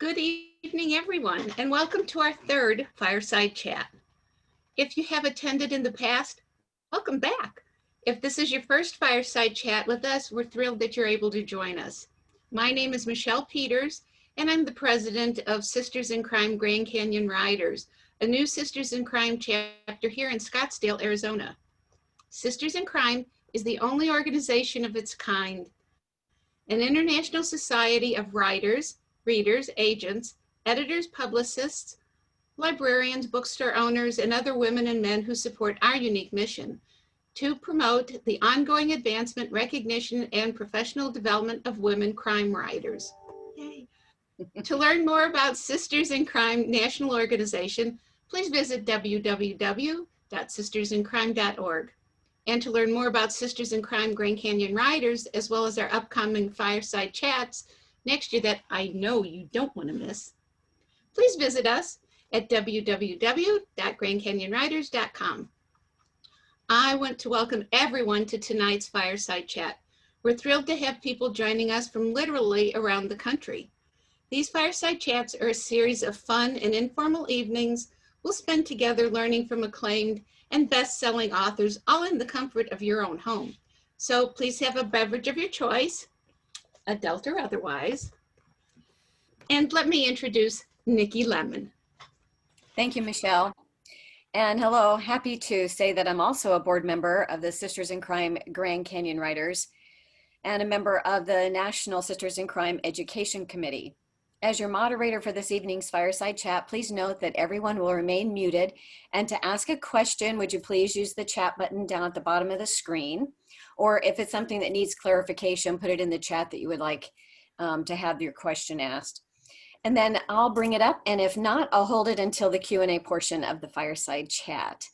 Good evening, everyone, and welcome to our third Fireside Chat. If you have attended in the past, welcome back. If this is your first Fireside Chat with us, we're thrilled that you're able to join us. My name is Michelle Peters, and I'm the president of Sisters in Crime Grand Canyon Riders, a new Sisters in Crime chapter here in Scottsdale, Arizona. Sisters in Crime is the only organization of its kind, an international society of writers, readers, agents, editors, publicists, librarians, bookstore owners, and other women and men who support our unique mission to promote the ongoing advancement, recognition, and professional development of women crime writers. Yay. To learn more about Sisters in Crime National Organization, please visit www.sistersincrime.org. And to learn more about Sisters in Crime Grand Canyon Riders, as well as our upcoming Fireside Chats next year that I know you don't want to miss, please visit us at www.grandcanyonriders.com. I want to welcome everyone to tonight's Fireside Chat. We're thrilled to have people joining us from literally around the country. These Fireside Chats are a series of fun and informal evenings we'll spend together learning from acclaimed and best-selling authors, all in the comfort of your own home. So please have a beverage of your choice, adult or otherwise. And let me introduce Nikki Lemon. Thank you, Michelle. And hello, happy to say that I'm also a board member of the Sisters in Crime Grand Canyon Riders and a member of the National Sisters in Crime Education Committee. As your moderator for this evening's Fireside Chat, please note that everyone will remain muted. And to ask a question, would you please use the chat button down at the bottom of the screen? Or if it's something that needs clarification, put it in the chat that you would like to have your question asked. And then I'll bring it up, and if not, I'll hold it until the Q&A portion of the Fireside Chat.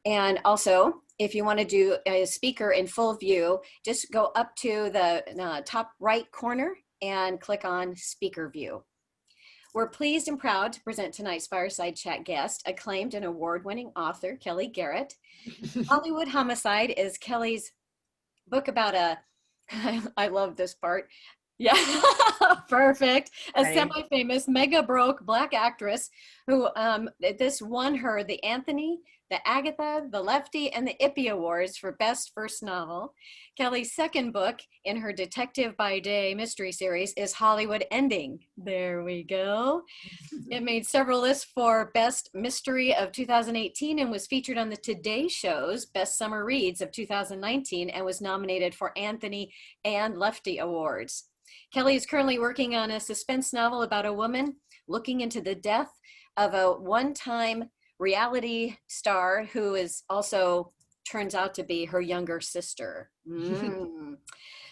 And also, if you want to do a speaker in full view, just go up to the top right corner and click on Speaker View. We're pleased and proud to present tonight's Fireside Chat guest, acclaimed and award-winning author, Kellye Garrett. Hollywood Homicide is Kellye's book about I love this part. Yeah, perfect. A semi-famous, mega broke Black actress who this won her the Anthony, the Agatha, the Lefty, and the Ippy Awards for Best First Novel. Kellye's second book in her Detective by Day mystery series is Hollywood Ending. There we go. It made several lists for Best Mystery of 2018 and was featured on the Today Show's Best Summer Reads of 2019 and was nominated for Anthony and Lefty Awards. Kellye is currently working on a suspense novel about a woman looking into the death of a one-time reality star who is also turns out to be her younger sister.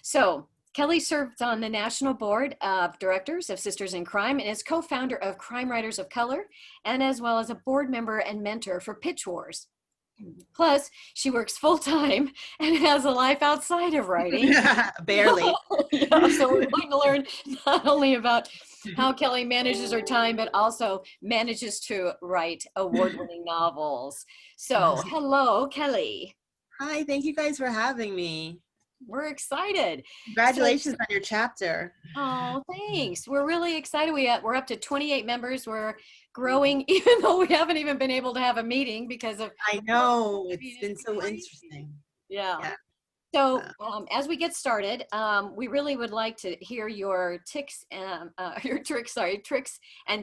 So Kellye serves on the National Board of Directors of Sisters in Crime and is co-founder of Crime Writers of Color, and as well as a board member and mentor for Pitch Wars. Plus, she works full-time and has a life outside of writing. Barely. Yeah, so we're going to learn not only about how Kellye manages her time, but also manages to write award-winning novels. So, hello, Kellye. Hi, thank you guys for having me. We're excited. Congratulations on your chapter. Oh, thanks. We're really excited. We're up to 28 members. We're growing, even though we haven't even been able to have a meeting because of. I know, it's been so interesting. Yeah. So as we get started, we really would like to hear your tricks and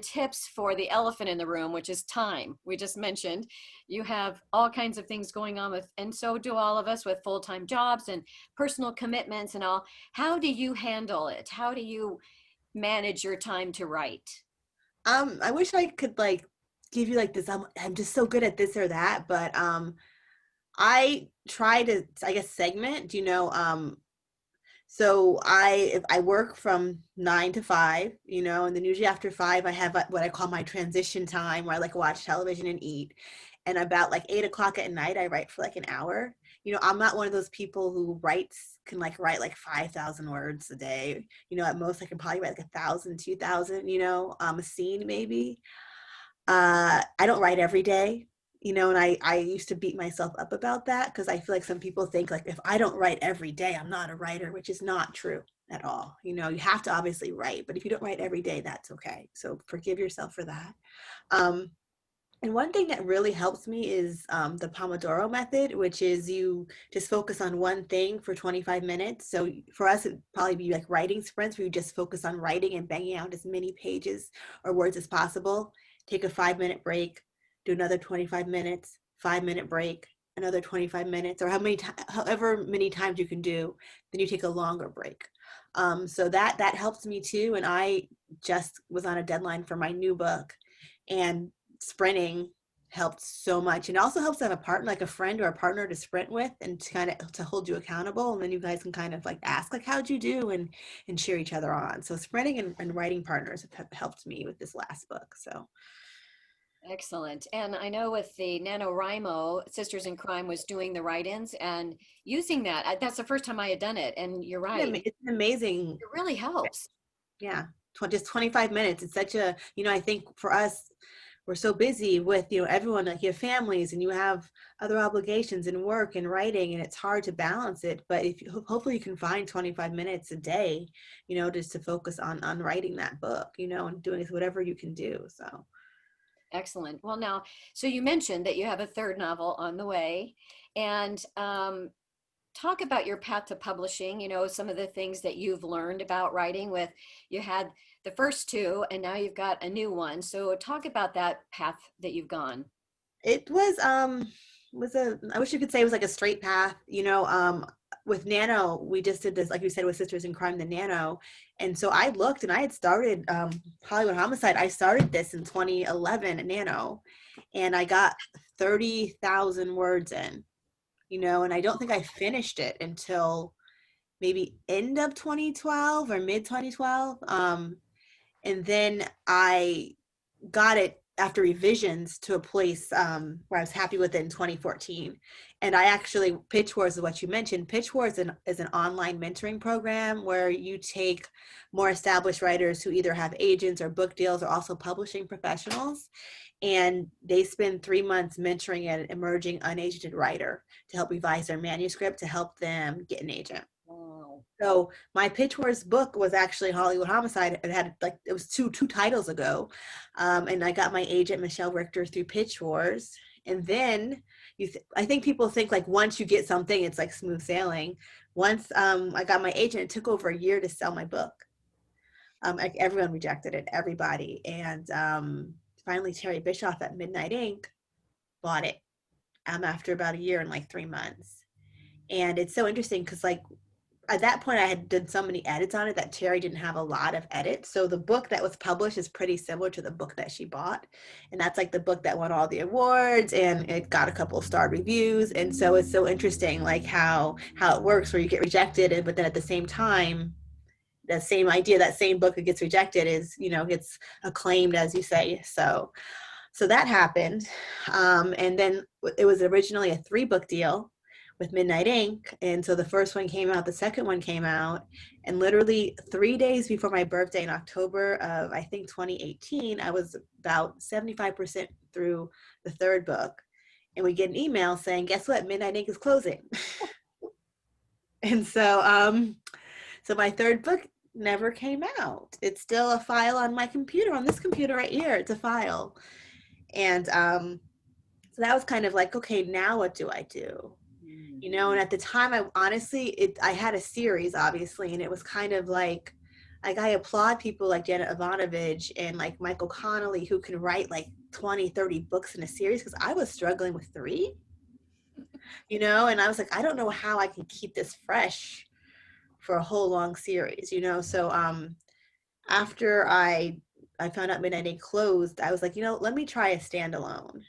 tips for the elephant in the room, which is time. We just mentioned you have all kinds of things going on with, and so do all of us with full-time jobs and personal commitments and all. How do you handle it? How do you manage your time to write? I wish I could give you this. I'm just so good at this or that, but I try to, I guess, segment, so if I work from 9 to 5, and then usually after 5, I have what I call my transition time where I watch television and eat. And about 8 o'clock at night, I write for an hour. I'm not one of those people who can write 5,000 words a day. At most I can probably write 1,000, 2,000, a scene maybe. I don't write every day. and I used to beat myself up about that because I feel like some people think like if I don't write every day, I'm not a writer, which is not true at all. You have to obviously write, but if you don't write every day, that's okay. So forgive yourself for that. Um, and one thing that really helps me is the Pomodoro method, which is you just focus on one thing for 25 minutes. So for us, it'd probably be like writing sprints where you just focus on writing and banging out as many pages or words as possible. Take a 5-minute break, do another 25 minutes, 5-minute break, another 25 minutes, or however many times you can do. Then you take a longer break. So that helps me too. And I just was on a deadline for my new book, and sprinting helped so much. And it also helps to have a partner, like a friend or a partner to sprint with and to kind of to hold you accountable. And then you guys can kind of like ask like, how'd you do? And cheer each other on. So sprinting and writing partners have helped me with this last book. So Excellent. And I know with the NaNoWriMo, Sisters in Crime was doing the write-ins and using that. That's the first time I had done it. And you're right. it's amazing. It really helps. Yeah. Just 25 minutes. It's such a, I think for us, we're so busy with, everyone, like you have families and you have other obligations and work and writing, and it's hard to balance it. But if hopefully you can find 25 minutes a day, just to focus on writing that book, and doing whatever you can do. So. Excellent. Well, now, so you mentioned that you have a third novel on the way, and talk about your path to publishing, some of the things that you've learned about writing you had the first two and now you've got a new one. So talk about that path that you've gone. It was I wish you could say it was like a straight path, with Nano, we just did this, like you said, with Sisters in Crime, the Nano. And so I looked and I had started Hollywood Homicide. I started this in 2011 at Nano, and I got 30,000 words in, and I don't think I finished it until maybe end of 2012 or mid 2012. And then I got it after revisions to a place where I was happy with it in 2014. And I actually, Pitch Wars is what you mentioned. Pitch Wars is an online mentoring program where you take more established writers who either have agents or book deals or also publishing professionals. And they spend 3 months mentoring an emerging unagented writer to help revise their manuscript to help them get an agent. Wow. So my Pitch Wars book was actually Hollywood Homicide. It was two titles ago, and I got my agent Michelle Richter through Pitch Wars. And then I think people think like once you get something, it's like smooth sailing. Once I got my agent, it took over a year to sell my book. Like everyone rejected it, everybody, and finally Terry Bischoff at Midnight Ink bought it after about a year and like 3 months. And it's so interesting because like at that point I had done so many edits on it that Terry didn't have a lot of edits. So the book that was published is pretty similar to the book that she bought. And that's like the book that won all the awards and it got a couple of star reviews. And so it's so interesting like how it works where you get rejected, but then at the same time, the same idea, that same book that gets rejected is, gets acclaimed, as you say. So that happened. And then it was originally a 3-book deal with Midnight Ink. And so the first one came out, the second one came out, and literally 3 days before my birthday in October of, I think, 2018, I was about 75% through the 3rd book. And we get an email saying, guess what? Midnight Ink is closing. And so, so my 3rd book never came out. It's still a file on my computer, on this computer right here. It's a file. And so that was kind of like, okay, now what do I do? And at the time, I had a series, obviously, and it was kind of like I applaud people like Janet Ivanovich and like Michael Connolly who can write like 20, 30 books in a series, because I was struggling with 3, and I was like, I don't know how I can keep this fresh for a whole long series, So after I found out Midnight Ink closed, I was like, let me try a standalone.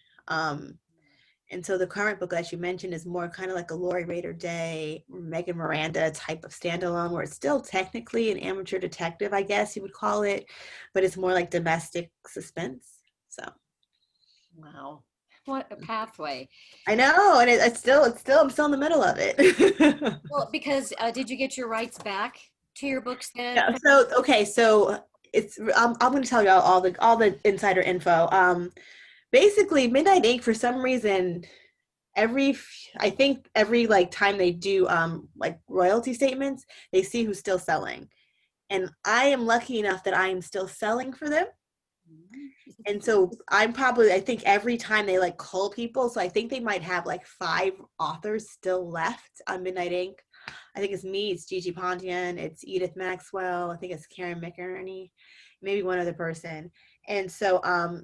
And so the current book that you mentioned is more kind of like a Lori Raider Day, Megan Miranda type of standalone, where it's still technically an amateur detective, I guess you would call it, but it's more like domestic suspense. So, wow, what a pathway! I know, and I'm still in the middle of it. Well, because did you get your rights back to your books then? Yeah, so it's I'm going to tell you all the insider info. basically Midnight Ink, for some reason, I think every like time they do like royalty statements, they see who's still selling. And I am lucky enough that I am still selling for them. And so I think every time they like call people, so I think they might have like 5 authors still left on Midnight Ink. I think it's me, it's Gigi Pontian, it's Edith Maxwell, I think it's Karen McInerney, maybe one other person. And so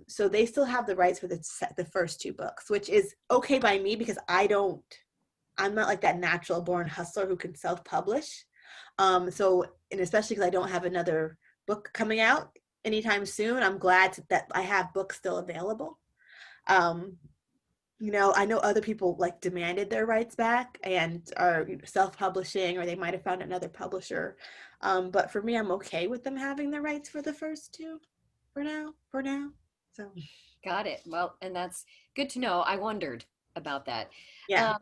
so they still have the rights for the first 2 books, which is okay by me because I'm not like that natural born hustler who can self-publish. So, and especially because I don't have another book coming out anytime soon, I'm glad that I have books still available. You know, I know other people like demanded their rights back and are self-publishing, or they might have found another publisher. But for me, I'm okay with them having the rights for the first 2 for now. So Got it. Well, and that's good to know. I wondered about that. yeah.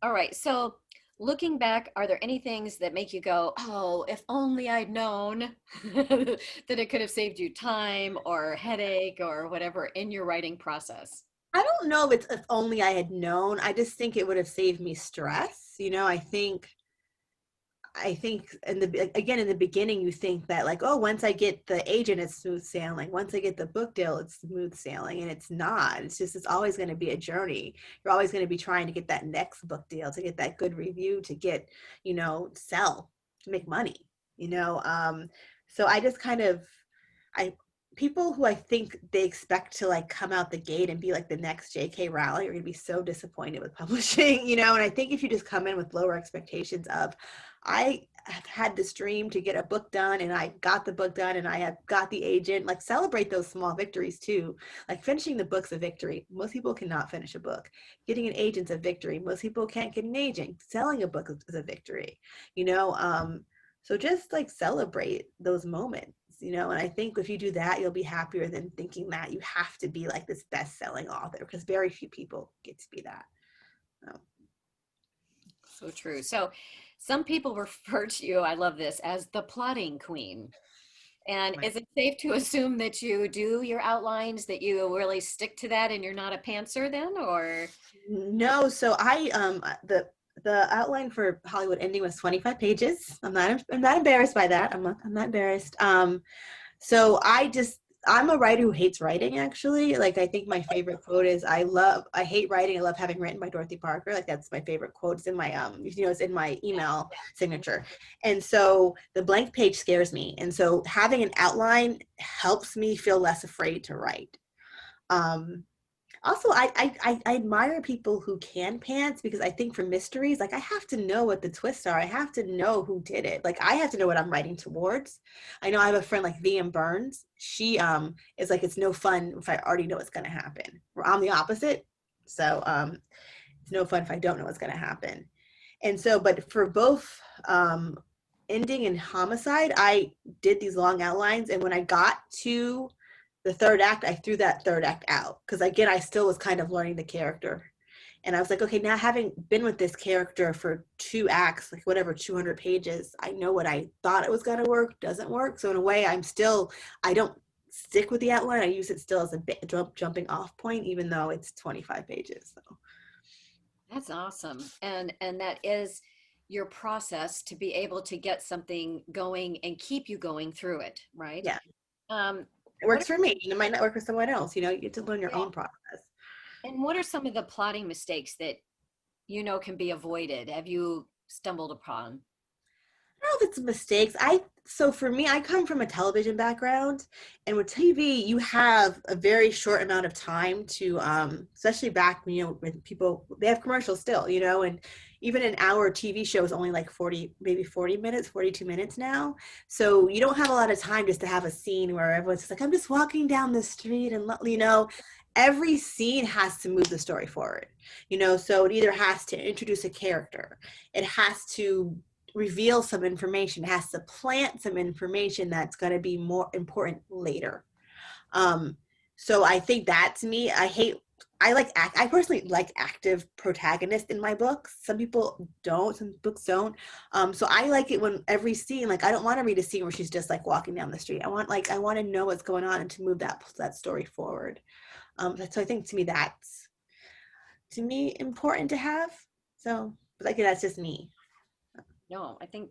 All right. So looking back, are there any things that make you go, oh, if only I'd known that it could have saved you time or headache or whatever in your writing process? I don't know if only I had known. I just think it would have saved me stress. You know, I think in the beginning you think that like, oh, once I get the agent, it's smooth sailing. Once I get the book deal, it's smooth sailing, and it's not. It's always going to be a journey. You're always going to be trying to get that next book deal, to get that good review, to get, sell, to make money. So I just kind of I people who I think they expect to like come out the gate and be like the next J.K. Rowling are going to be so disappointed with publishing, and I think if you just come in with lower expectations of, I have had this dream to get a book done and I got the book done and I have got the agent, like celebrate those small victories too. Like finishing the book's a victory. Most people cannot finish a book. Getting an agent's a victory. Most people can't get an agent. Selling a book is a victory, so just like celebrate those moments. And I think if you do that, you'll be happier than thinking that you have to be like this best-selling author, because very few people get to be that. So true. So some people refer to you, I love this, as the plotting queen. And Right. is it safe to assume that you do your outlines, that you really stick to that and you're not a pantser then, or? No, so the outline for Hollywood Ending was 25 pages. I'm not embarrassed by that. I'm not embarrassed. So I'm a writer who hates writing, actually. Like, I think my favorite quote is, I hate writing. I love having written by Dorothy Parker. Like, that's my favorite quote. It's in my, it's in my email signature. And so the blank page scares me. And so having an outline helps me feel less afraid to write. Also, I admire people who can pants, because I think for mysteries, like I have to know what the twists are. I have to know who did it. Like I have to know what I'm writing towards. I know I have a friend like V.M. Burns. She is like, it's no fun if I already know what's going to happen. I'm the opposite. So it's no fun if I don't know what's going to happen. And so, but for both Ending and Homicide, I did these long outlines, and when I got to the third act, I threw that third act out, because again, I still was kind of learning the character. And I was like, okay, now having been with this character for 2 acts, like whatever, 200 pages, I know what I thought it was going to work doesn't work. So in a way, I don't stick with the outline. I use it still as a jumping off point, even though it's 25 pages. So. That's awesome. And that is your process to be able to get something going and keep you going through it, right? Yeah. Um, It works for me. It might not work for someone else. You get to learn your yeah. own process. And what are some of the plotting mistakes that can be avoided? Have you stumbled upon? I don't know if it's mistakes. So for me, I come from a television background, and with TV, you have a very short amount of time to, especially back, when people, they have commercials still, and even an hour TV show is only like 40 minutes, 42 minutes now. So you don't have a lot of time just to have a scene where everyone's just like, I'm just walking down the street, and every scene has to move the story forward, so it either has to introduce a character, it has to reveal some information, has to plant some information that's going to be more important later. So I think that, to me, I personally like active protagonists in my books. Some people don't, some books don't. So I like it when every scene, like I don't want to read a scene where she's just like walking down the street. I want to know what's going on and to move that story forward. So I think to me that's important to have. So, but again, that's just me. No, I think,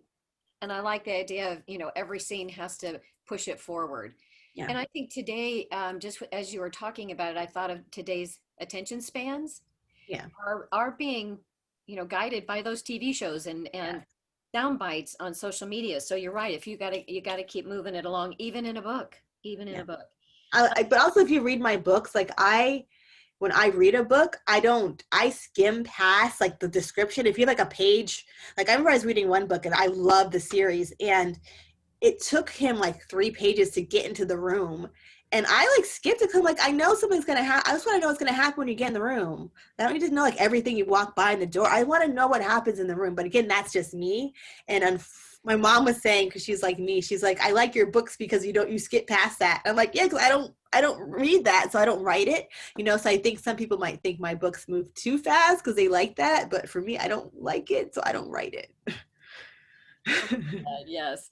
and I like the idea of, every scene has to push it forward. Yeah. And I think today, just as you were talking about it, I thought of today's attention spans Yeah. are being, guided by those TV shows and sound bites on social media. So you're right. If you gotta keep moving it along, even in a book, But also if you read my books, like when I read a book, I skim past like the description. If you have like a page, like I remember I was reading one book and I loved the series, and it took him like 3 pages to get into the room. And I like skipped it because I'm like, I know something's going to happen. I just want to know what's going to happen when you get in the room. I don't need to know like everything you walk by in the door. I want to know what happens in the room. But again, that's just me. And my mom was saying, because she's like me, she's like, I like your books because you skip past that. I'm like, yeah, because I don't read that, so I don't write it. So I think some people might think my books move too fast because they like that. But for me, I don't like it, so I don't write it. Yes.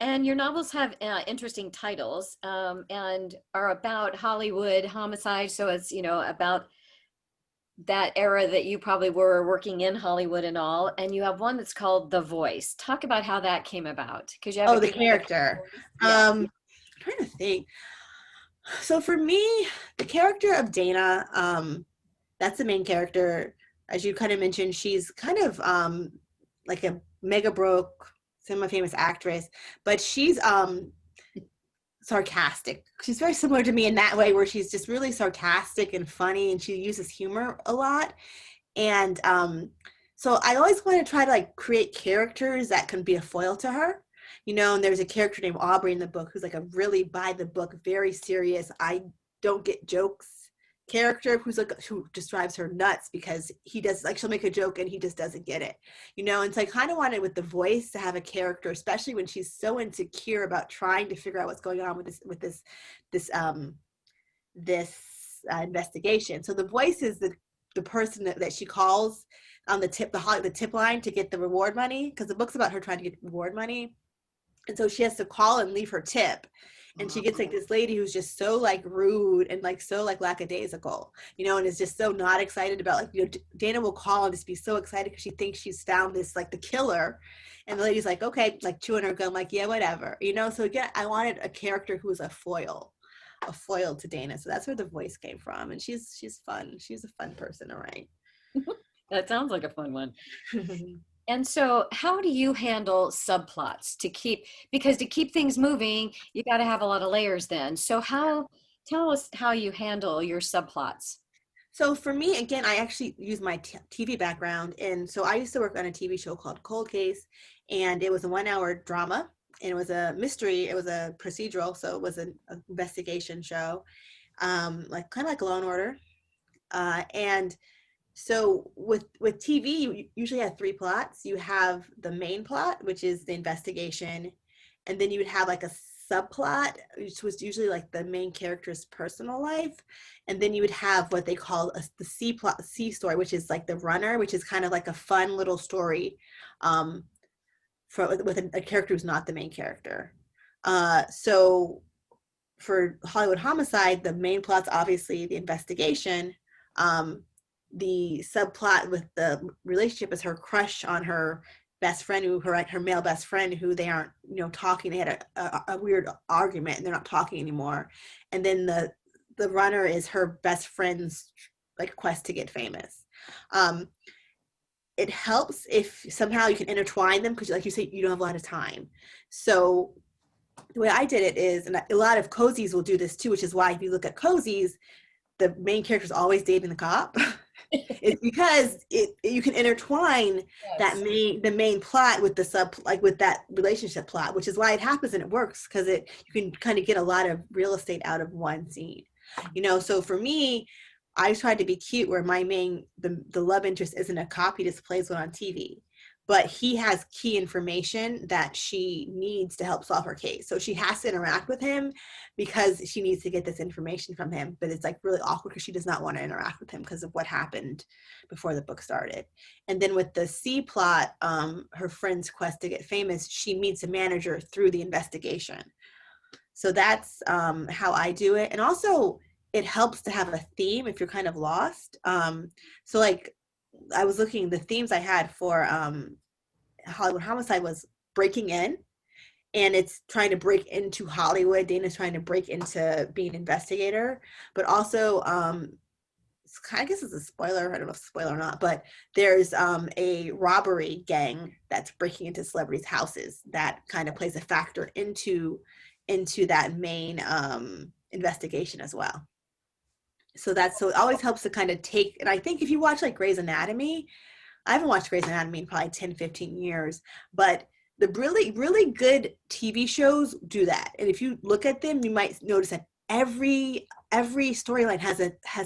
And your novels have interesting titles and are about Hollywood, Homicide. So it's, about that era that you probably were working in Hollywood and all. And you have one that's called The Voice. Talk about how that came about. Because you have the character. Yeah. I'm trying to think. So for me, the character of Dana, that's the main character. As you kind of mentioned, she's kind of like a mega broke, semi-famous actress, but she's sarcastic. She's very similar to me in that way, where she's just really sarcastic and funny, and she uses humor a lot. And so I always want to try to like create characters that can be a foil to her. And there's a character named Aubrey in the book who's like a really by the book, very serious, I don't get jokes character who just drives her nuts because he does, like, she'll make a joke and he just doesn't get it, and so I kind of wanted with The Voice to have a character, especially when she's so insecure about trying to figure out what's going on with this investigation. So The Voice is the person that she calls on the tip line to get the reward money, because the book's about her trying to get reward money. And so she has to call and leave her tip. And she gets like this lady who's just so like rude and like so like lackadaisical, and is just so not excited about, like, Dana will call and just be so excited because she thinks she's found this, like, the killer. And the lady's like, okay, like chewing her gum, like, yeah, whatever, So again, I wanted a character who was a foil to Dana. So that's where The Voice came from. And she's fun. She's a fun person to write. That sounds like a fun one. And so how do you handle subplots because to keep things moving, you got to have a lot of layers then. So tell us how you handle your subplots. So for me, again, I actually use my TV background. And so I used to work on a TV show called Cold Case, and it was a 1-hour drama, and it was a mystery. It was a procedural. So it was an investigation show, like kind of like Law and Order. And so with TV, you usually have 3 plots. You have the main plot, which is the investigation, and then you would have like a subplot, which was usually like the main character's personal life, and then you would have what they call the C story, which is like the runner, which is kind of like a fun little story with a character who's not the main character. So for Hollywood Homicide, the main plot's obviously the investigation. The subplot with the relationship is her crush on her best friend, her male best friend, who they aren't, talking. They had a weird argument and they're not talking anymore. And then the runner is her best friend's like quest to get famous. It helps if somehow you can intertwine them, because like you say, you don't have a lot of time. So the way I did it is, and a lot of cozies will do this too, which is why if you look at cozies, the main character is always dating the cop. It's because you can intertwine the main plot with with that relationship plot, which is why it happens and it works, because you can kind of get a lot of real estate out of one scene. So for me, I tried to be cute where the love interest isn't a cop, he just plays one on TV. But he has key information that she needs to help solve her case. So she has to interact with him because she needs to get this information from him. But it's like really awkward because she does not want to interact with him because of what happened before the book started. And then with the C plot, her friend's quest to get famous, she meets a manager through the investigation. So that's how I do it. And also, it helps to have a theme if you're kind of lost. So like I was looking, the themes I had for Hollywood Homicide was breaking in, and it's trying to break into Hollywood. Dana's trying to break into being an investigator, but also I guess it's a spoiler. I don't know if it's a spoiler or not, but there's a robbery gang that's breaking into celebrities' houses that kind of plays a factor into that main investigation as well. So it always helps to kind of take, and I think if you watch like Grey's Anatomy, I haven't watched Grey's Anatomy in probably 10, 15 years, but the really, really good TV shows do that. And if you look at them, you might notice that every storyline has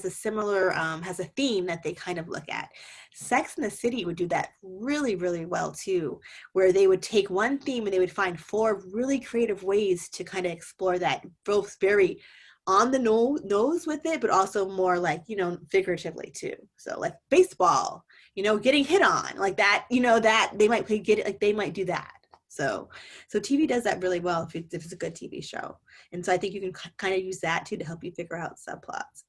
a similar has a theme that they kind of look at. Sex and the City would do that really, really well too, where they would take one theme and they would find 4 really creative ways to kind of explore that, both very on the nose with it, but also more like, figuratively too. So like baseball, getting hit on like that, that they might they might do that. So TV does that really well if it's a good TV show. And so I think you can kind of use that too to help you figure out subplots.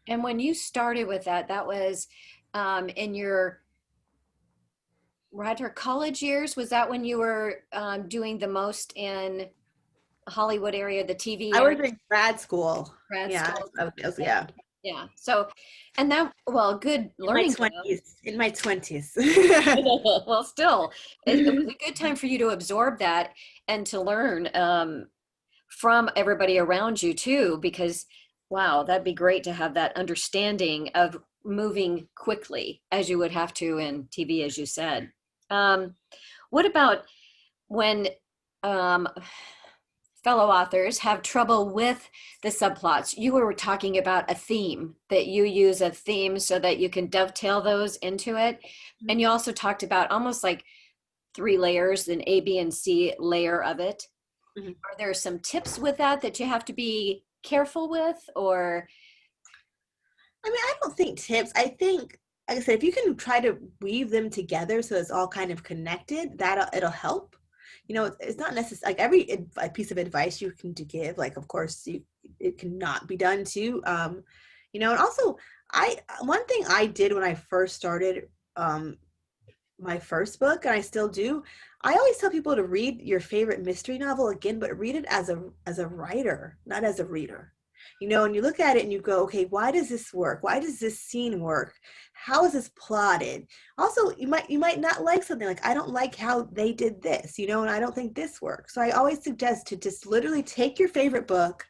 And when you started with that was in your college years. Was that when you were doing the most in Hollywood area, the TV I area? was in grad school. School. Yeah. Yeah. So, and that, well, good learning. In my 20s. Well, still, it was a good time for you to absorb that and to learn from everybody around you too, because wow, that'd be great to have that understanding of moving quickly as you would have to in TV, as you said. What about when fellow authors have trouble with the subplots? You were talking about a theme, that you use a theme so that you can dovetail those into it. And you also talked about almost like 3 layers, an A, B, and C layer of it. Mm-hmm. Are there some tips with that you have to be careful with, or? I mean, I don't think tips. I think, like I said, if you can try to weave them together so it's all kind of connected, it'll help. It's not necessary, like every piece of advice you can give, like, of course, it cannot be done too. And also, one thing I did when I first started my first book, and I still do, I always tell people to read your favorite mystery novel again, but read it as a writer, not as a reader. And you look at it and you go, okay, why does this work? Why does this scene work? How is this plotted? Also, you might not like something, like, I don't like how they did this, and I don't think this works. So I always suggest to just literally take your favorite book.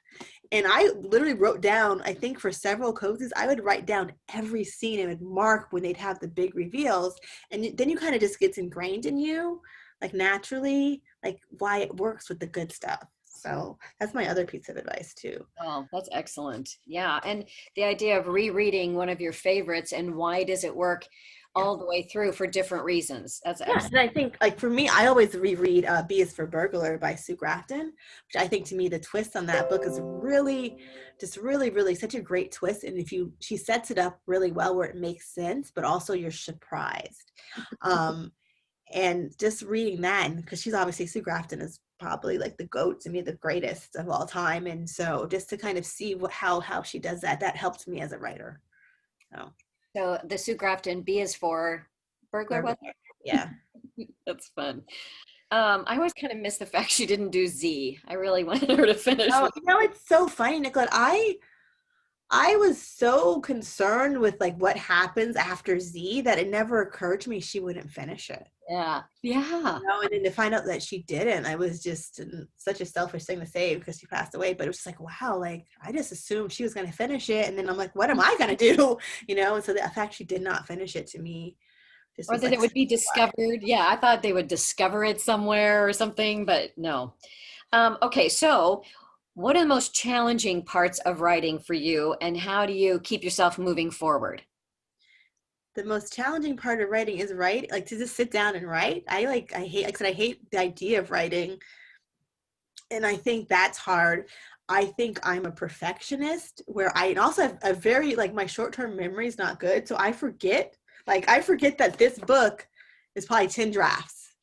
And I literally wrote down, I think for several cozies, I would write down every scene and would mark when they'd have the big reveals. And then you kind of just gets ingrained in you, like naturally, like why it works with the good stuff. So that's my other piece of advice too. Oh, that's excellent. Yeah. And the idea of rereading one of your favorites and why does it work all the way through for different reasons. That's excellent. And I think, like, for me, I always reread B is for Burglar by Sue Grafton, which I think, to me, the twist on that book is really such a great twist. And she sets it up really well where it makes sense, but also you're surprised. And just reading that, because she's obviously, Sue Grafton is probably like the GOAT, to me, the greatest of all time. And so just to kind of see how she does that helped me as a writer. So the Sue Grafton B is for Burglar. Yeah. That's fun. I always kind of miss the fact she didn't do Z. I really wanted her to finish. Oh, it's so funny, Nicolette. I was so concerned with like what happens after Z that it never occurred to me she wouldn't finish it. Yeah. And then to find out that she didn't, I was just such a selfish thing to say because she passed away. But it was just like, wow, like I just assumed she was going to finish it, and then I'm like, what am I going to do? And so the fact she did not finish it, to me, or that it would be discovered. Yeah, I thought they would discover it somewhere or something, but no. Okay, so what are the most challenging parts of writing for you, and how do you keep yourself moving forward? The most challenging part of writing is to just sit down and write. I hate the idea of writing, and I think that's hard. I think I'm a perfectionist, where I also have a very, like, my short-term memory is not good, so I forget that this book is probably 10 drafts.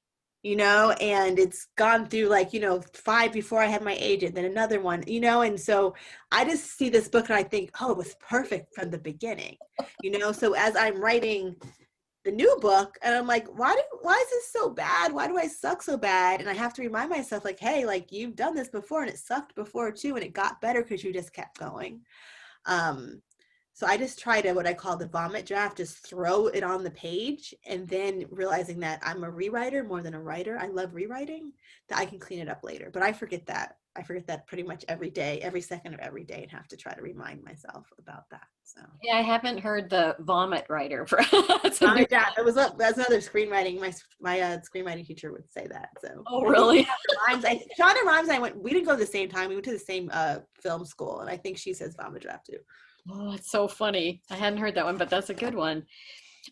and it's gone through like, 5 before I had my agent, then another one, and so I just see this book and I think, oh, it was perfect from the beginning, so as I'm writing the new book and I'm like, why is this so bad? Why do I suck so bad? And I have to remind myself like, hey, like you've done this before and it sucked before too, and it got better because you just kept going. So I just try to, what I call the vomit draft, just throw it on the page, and then realizing that I'm a rewriter more than a writer. I love rewriting, that I can clean it up later. But I forget that. I forget that pretty much every day, every second of every day, and have to try to remind myself about that. So Yeah, I haven't heard the vomit writer. That's vomit draft. That's another screenwriting. My screenwriting teacher would say that. So oh, really? Shonda Rhimes and I went. We didn't go to the same time. We went to the same film school, and I think she says vomit draft too. Oh, that's so funny. I hadn't heard that one, but that's a good one.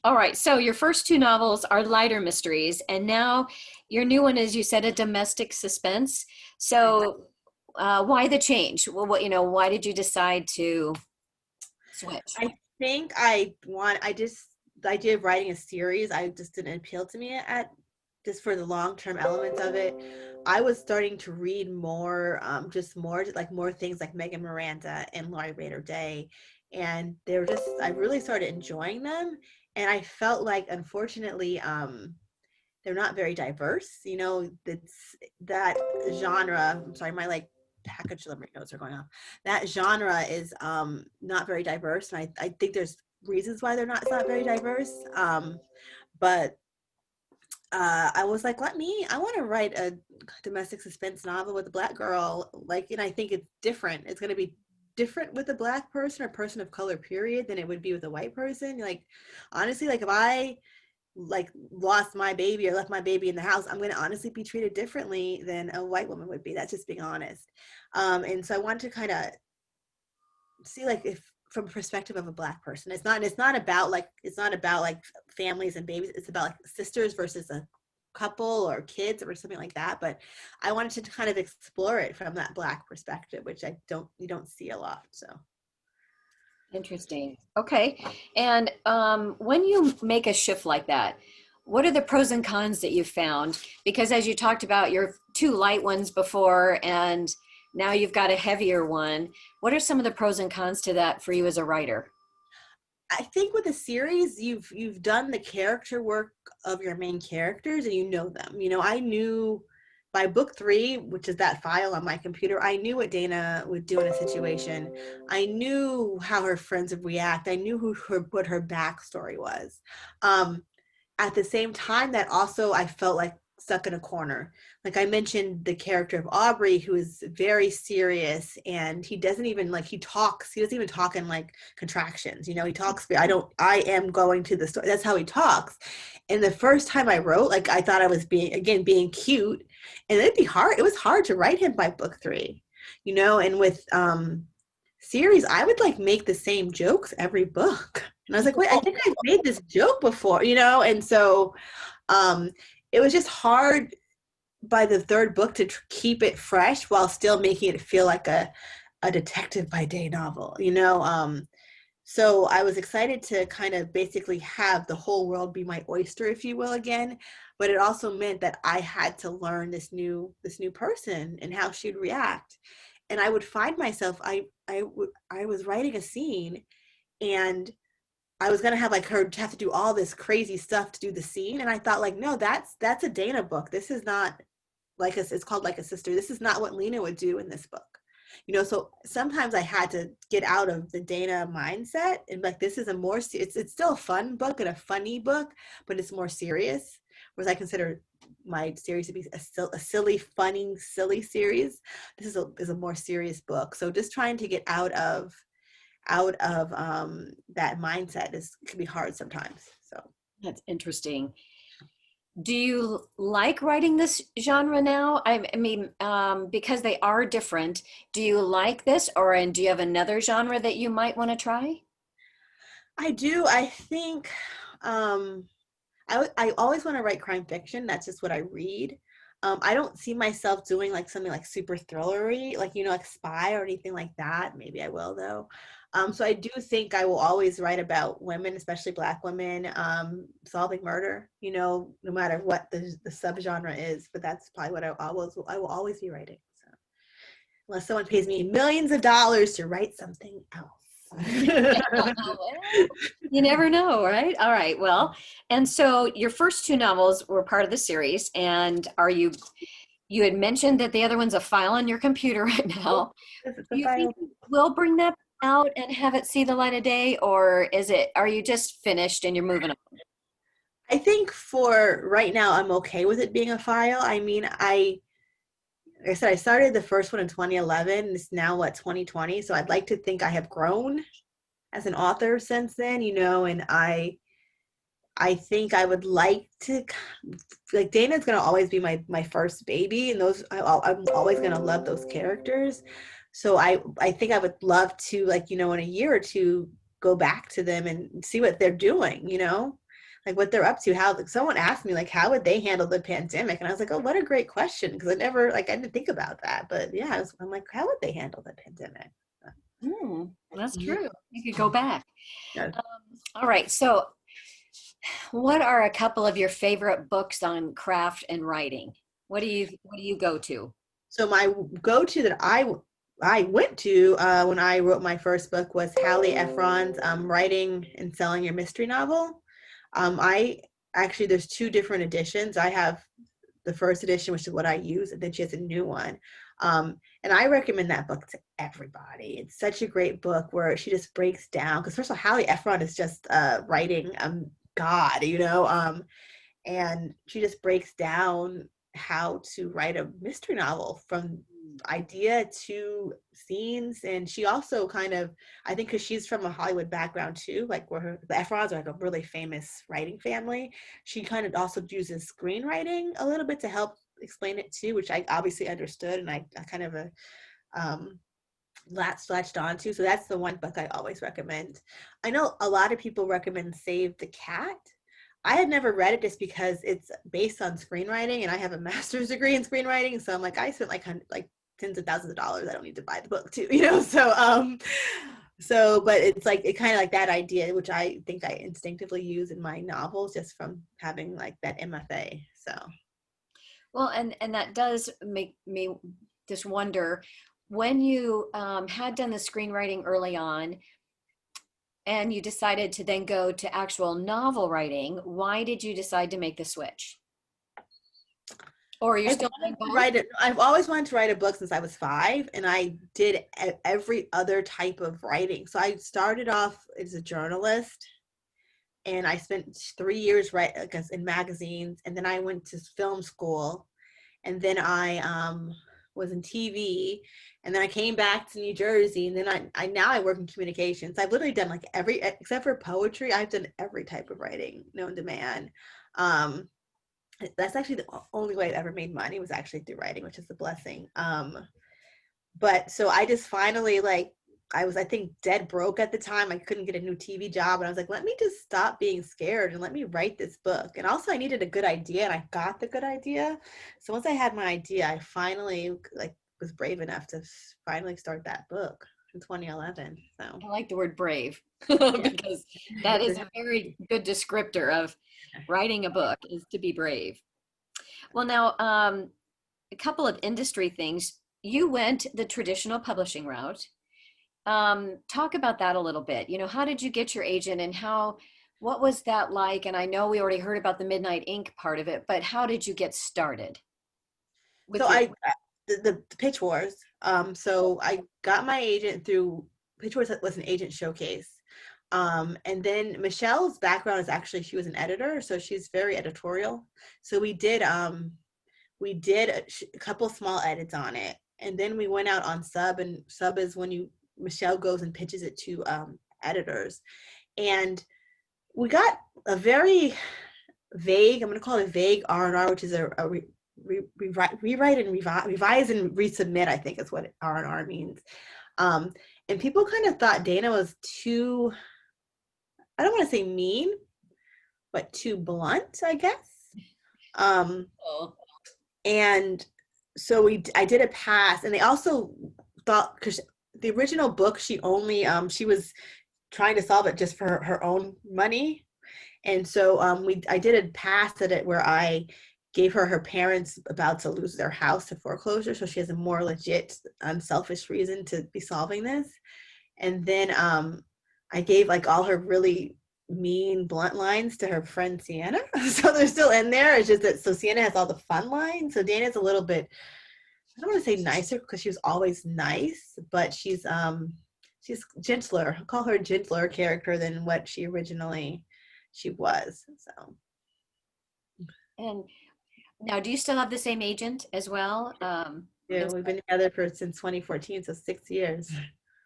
All right. So your first two novels are lighter mysteries, and now your new one is, you said, a domestic suspense. So why the change? Well, why did you decide to switch? I think the idea of writing a series, I just didn't appeal to me at just for the long-term elements of it. I was starting to read more things like Megan Miranda and Laurie Raider Day. And I really started enjoying them. And I felt like, unfortunately, they're not very diverse. It's that genre. I'm sorry, my package delivery notes are going off. That genre is not very diverse, and I think there's reasons why it's not very diverse. But I was like, I want to write a domestic suspense novel with a Black girl, and I think it's different. It's going to be different with a Black person or person of color, period, than it would be with a white person. Honestly, if I lost my baby or left my baby in the house, I'm going to honestly be treated differently than a white woman would be. That's just being honest. And so I want to kind of see if from a perspective of a Black person, it's not about families and babies. It's about sisters versus a couple or kids or something like that. But I wanted to kind of explore it from that Black perspective, which you don't see a lot. So. Interesting. Okay. And when you make a shift like that, what are the pros and cons that you've found? Because as you talked about your two light ones before, and now you've got a heavier one, what are some of the pros and cons to that for you as a writer? I think with a series, you've done the character work of your main characters and you know them. I knew by book 3, which is that file on my computer, I knew what Dana would do in a situation. I knew how her friends would react. I knew what her backstory was. At the same time, that also I felt like stuck in a corner. I mentioned the character of Aubrey, who is very serious, and he doesn't even he doesn't even talk in contractions. He talks, I am going to the store. That's how he talks. And the first time I wrote, I thought I was being cute, and it'd be hard. It was hard to write him by book 3, and with series, I would make the same jokes every book. And I was like, wait, I think I've made this joke before, and so it was just hard by the third book to keep it fresh while still making it feel like a detective by day novel, so I was excited to kind of basically have the whole world be my oyster, if you will, again. But it also meant that I had to learn this new person and how she'd react. And I would find myself, I was writing a scene, and I was gonna have her have to do all this crazy stuff to do the scene, and I thought no, that's a Dana book. This is not it's called Like a Sister. This is not what Lena would do in this book. So sometimes I had to get out of the Dana mindset and this is it's still a fun book and a funny book, but it's more serious. Whereas I consider my series to be a silly, funny, silly series. This is a more serious book. So just trying to get out of that mindset can be hard sometimes. So That's interesting. Do you like writing this genre now? I mean, because they are different, do you like this, or do you have another genre that you might want to try? I do. I think I always want to write crime fiction. That's just what I read. I don't see myself doing something super thrillery, like Spy or anything like that. Maybe I will though. So I do think I will always write about women, especially Black women, solving murder, you know, no matter what the subgenre is, but that's probably what I will always be writing. So unless someone pays me millions of dollars to write something else. Well, you never know, right? All right. Well, and so your first two novels were part of the series, and you had mentioned that the other one's a file on your computer right now. It's Do a you think file. you will bring that out and have it see the light of day, or are you just finished and you're moving on? I think for right now, I'm okay with it being a file. I mean, like I said, I started the first one in 2011. It's now what, 2020. So I'd like to think I have grown as an author since then, you know, and I think I would like to, like, Dana's gonna always be my first baby, and I'm always gonna love those characters. So I think I would love to, like, you know, in a year or two, go back to them and see what they're doing, you know, like what they're up to. How, like, someone asked me, like, how would they handle the pandemic, and I was like, oh, what a great question, because I didn't think about that. But yeah, I'm like, how would they handle the pandemic? That's true. You could go back. Yeah. All right. So, what are a couple of your favorite books on craft and writing? What do you go to? So my go-to that I went to when I wrote my first book was Hallie Efron's Writing and Selling Your Mystery Novel. I actually, there's two different editions. I have the first edition, which is what I use, and then she has a new one. And I recommend that book to everybody. It's such a great book where she just breaks down, because first of all, Hallie Efron is just writing God, you know, and she just breaks down how to write a mystery novel from idea to scenes. And she also kind of, I think because she's from a Hollywood background too, like where the Efrons are like a really famous writing family, she kind of also uses screenwriting a little bit to help explain it too, which I obviously understood, and I kind of latched onto. So that's the one book I always recommend. I know a lot of people recommend Save the Cat. I had never read it just because it's based on screenwriting, and I have a master's degree in screenwriting. So I'm like, I spent like tens of thousands of dollars. I don't need to buy the book too, you know? But it's like, it kind of like that idea, which I think I instinctively use in my novels just from having like that MFA. So. Well, and that does make me just wonder, when you had done the screenwriting early on and you decided to then go to actual novel writing, why did you decide to make the switch? Or are you still doing both? I've always wanted to write a book since I was 5, and I did every other type of writing. So I started off as a journalist, and I spent 3 years in magazines, and then I went to film school, and then I was in TV, and then I came back to New Jersey, and then I work in communications. I've literally done like every, except for poetry, I've done every type of writing known to man. That's actually the only way I've ever made money, was actually through writing, which is a blessing. But so I just finally, like, I was, I think, dead broke at the time. I couldn't get a new TV job, and I was like, let me just stop being scared and let me write this book. And also I needed a good idea, and I got the good idea. So once I had my idea, I finally was brave enough to finally start that book in 2011. So I like the word brave yeah. because that is a very good descriptor of writing a book, is to be brave. Well, now, a couple of industry things. You went the traditional publishing route. Talk about that a little bit. You know, how did you get your agent, and what was that like? And I know we already heard about the Midnight Ink part of it, but how did you get started? So the Pitch Wars. So I got my agent through Pitch Wars. Was an agent showcase. And then Michelle's background is actually, she was an editor, so she's very editorial. So we did a couple small edits on it, and then we went out on Sub, and Sub is when Michelle goes and pitches it to editors. And we got a very vague, I'm going to call it a vague R&R, which is a rewrite and revise and resubmit, I think is what R&R means. And people kind of thought Dana was too, I don't want to say mean, but too blunt, I guess. And so I did a pass, and they also thought, because the original book, she only she was trying to solve it just for her own money. And so I did a pass at it where I gave her parents about to lose their house to foreclosure, so she has a more legit, unselfish reason to be solving this. And then I gave like all her really mean, blunt lines to her friend Sienna. So they're still in there. It's just that so Sienna has all the fun lines. So Dana's a little bit, I don't want to say nicer because she was always nice, but she's gentler. I'll call her a gentler character than what she originally she was. So. And now, do you still have the same agent as well? Yeah, we've been together since 2014, so 6 years.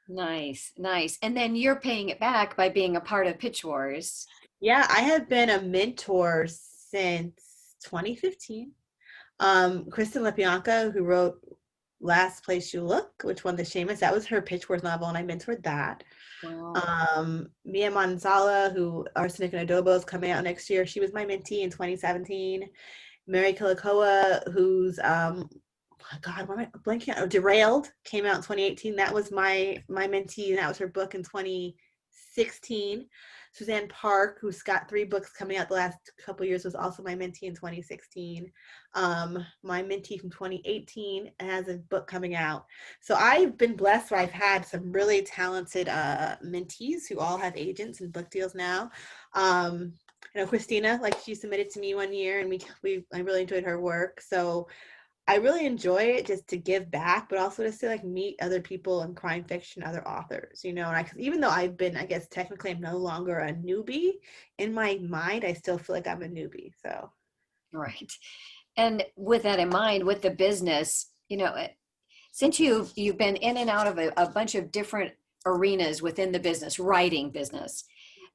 Nice, nice. And then you're paying it back by being a part of Pitch Wars. Yeah, I have been a mentor since 2015. Kristen LaBianca, who wrote Last Place You Look, which won the Shamus, that was her Pitch Wars novel, and I mentored that. Wow. Mia Manzala, who Arsenic and Adobo is coming out next year, she was my mentee in 2017. Mary Kilikoa, who's God, what am I blanking on? Derailed came out in 2018. That was my mentee, and that was her book in 2016. Suzanne Park, who's got 3 books coming out the last couple of years, was also my mentee in 2016. My mentee from 2018 has a book coming out. So I've been blessed where I've had some really talented mentees who all have agents and book deals now. Christina, like she submitted to me one year, and I really enjoyed her work. So I really enjoy it just to give back, but also to like meet other people in crime fiction, other authors, and even though I've been, I guess technically I'm no longer a newbie, in my mind, I still feel like I'm a newbie, so. Right. And with that in mind, with the business, since you've been in and out of a bunch of different arenas within the business, writing business,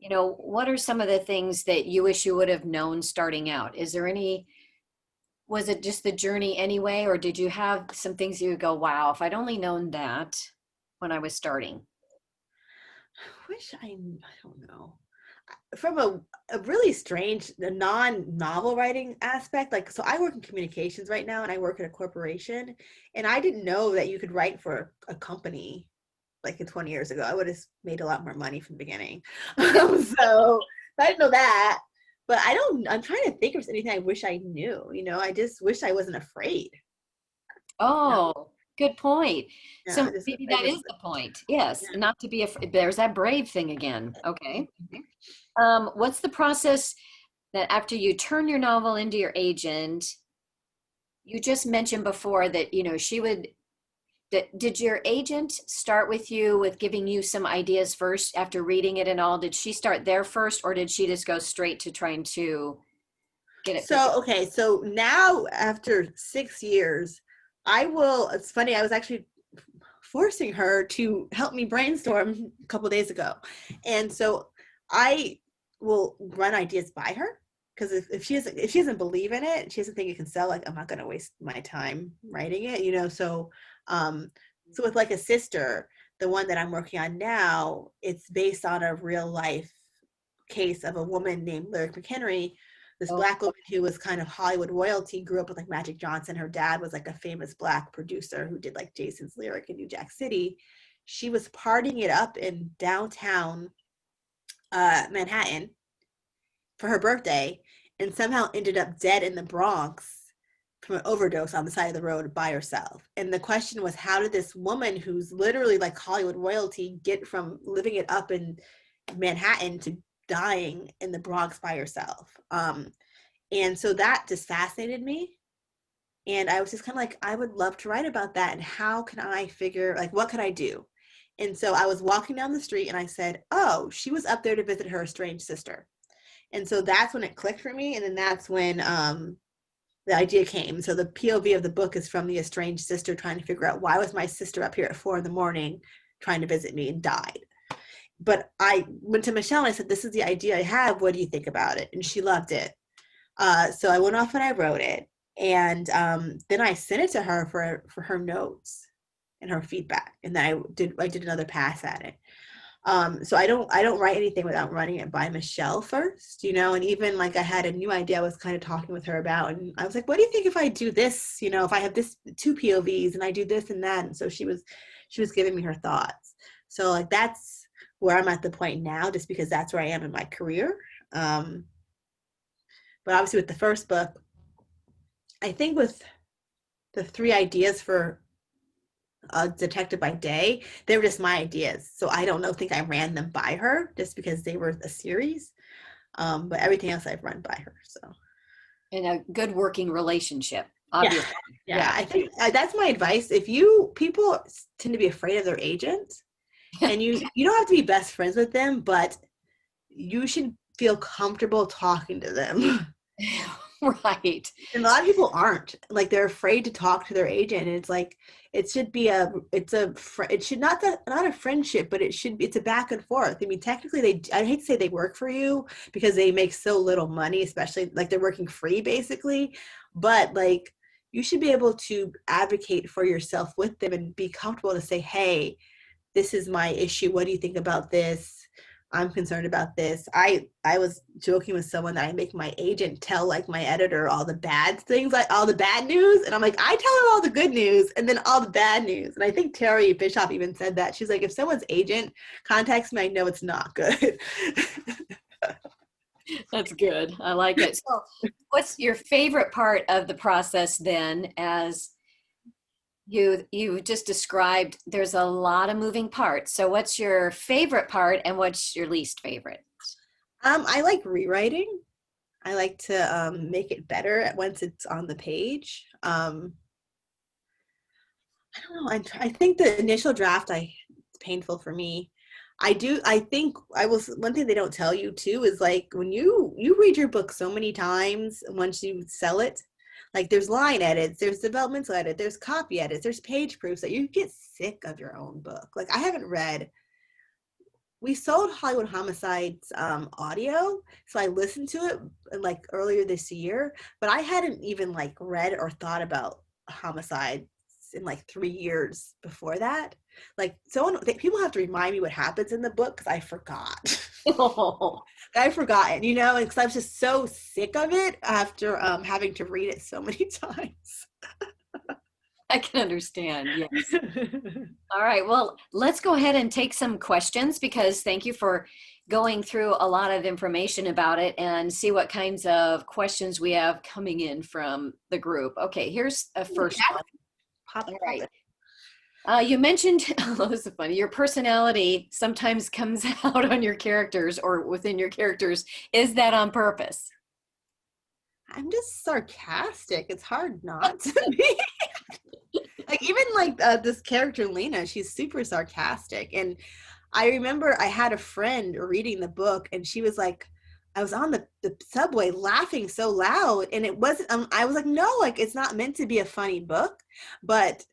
what are some of the things that you wish you would have known starting out? Was it just the journey anyway, or did you have some things you would go, wow, if I'd only known that when I was starting? I don't know. From a really strange, non-novel writing aspect, so I work in communications right now, and I work at a corporation, and I didn't know that you could write for a company like 20 years ago. I would have made a lot more money from the beginning. So I didn't know that. But I'm trying to think if there's anything I wish I knew, I just wish I wasn't afraid. Oh, good point. Yeah, So maybe that is the point. Yes, Yeah. not to be afraid. There's that brave thing again. Okay. What's the process that after you turn your novel into your agent, you just mentioned before that, did your agent start with you with giving you some ideas first after reading it and all? Did she start there first, or did she just go straight to trying to get it? So now after 6 years, it's funny, I was actually forcing her to help me brainstorm a couple days ago. And so I will run ideas by her, because if she doesn't believe in it, she doesn't think it can sell, I'm not going to waste my time writing it, so with like a sister, the one that I'm working on now, it's based on a real life case of a woman named Lyric McHenry, this Black woman who was kind of Hollywood royalty, grew up with like Magic Johnson. Her dad was like a famous Black producer who did like Jason's Lyric in New Jack City. She was partying it up in downtown Manhattan for her birthday, and somehow ended up dead in the Bronx from an overdose on the side of the road by herself. And the question was, how did this woman who's literally like Hollywood royalty get from living it up in Manhattan to dying in the Bronx by herself? And so that just fascinated me. And I was just kind of like, I would love to write about that. And how can I figure, what could I do? And so I was walking down the street and I said, oh, she was up there to visit her estranged sister. And so that's when it clicked for me. And then that's when the idea came. So the POV of the book is from the estranged sister trying to figure out, why was my sister up here at 4 a.m. trying to visit me and died? But I went to Michelle and I said, this is the idea I have. What do you think about it? And she loved it. So I went off and I wrote it. And then I sent it to her for her notes and her feedback. And then I did another pass at it. So I don't write anything without running it by Michelle first, and even I had a new idea I was kind of talking with her about, and I was like, what do you think if I do this, if I have this 2 POVs and I do this and that? And so she she was giving me her thoughts. So like that's where I'm at the point now, just because that's where I am in my career. But obviously with the first book, I think with the 3 ideas for Detective by Day, they were just my ideas. So I don't think I ran them by her just because they were a series. But everything else I've run by her. So In a good working relationship, yeah, obviously. yeah. I think that's my advice. People tend to be afraid of their agent, and you don't have to be best friends with them, but you should feel comfortable talking to them. Right. And a lot of people aren't, like, they're afraid to talk to their agent, and it's like it should be it should not a friendship, but it's a back and forth. I mean, technically I hate to say they work for you because they make so little money, especially like they're working free basically, but like you should be able to advocate for yourself with them and be comfortable to say, hey, this is my issue, what do you think about this? I'm concerned about this. I was joking with someone that I make my agent tell like my editor all the bad things, like all the bad news. And I'm like, I tell her all the good news and then all the bad news. And I think Terry Bishop even said that. She's like, if someone's agent contacts me, I know it's not good. That's good. I like it. So what's your favorite part of the process then, as you just described there's a lot of moving parts. So what's your favorite part and what's your least favorite? I like rewriting. I like to make it better once it's on the page. I don't know. I think the initial draft, it's painful for me. I think one thing they don't tell you too is like when you read your book so many times, once you sell it, like there's line edits, there's developmental edit, there's copy edits, there's page proofs, that you get sick of your own book. Like we sold Hollywood Homicide's audio, so I listened to it like earlier this year, but I hadn't even like read or thought about Homicide in like 3 years before that. Like people have to remind me what happens in the book because I forgot. I forgot it, and because I was just so sick of it after having to read it so many times. I can understand. Yes. All right. Well, let's go ahead and take some questions, because thank you for going through a lot of information about it, and see what kinds of questions we have coming in from the group. Okay, here's a first one. All right. You mentioned, oh, this is funny, your personality sometimes comes out on your characters or within your characters. Is that on purpose? I'm just sarcastic. It's hard not to be. Like even like this character Lena, she's super sarcastic. And I remember I had a friend reading the book, and she was like, I was on the subway laughing so loud, and it wasn't, I was like, no, like it's not meant to be a funny book, but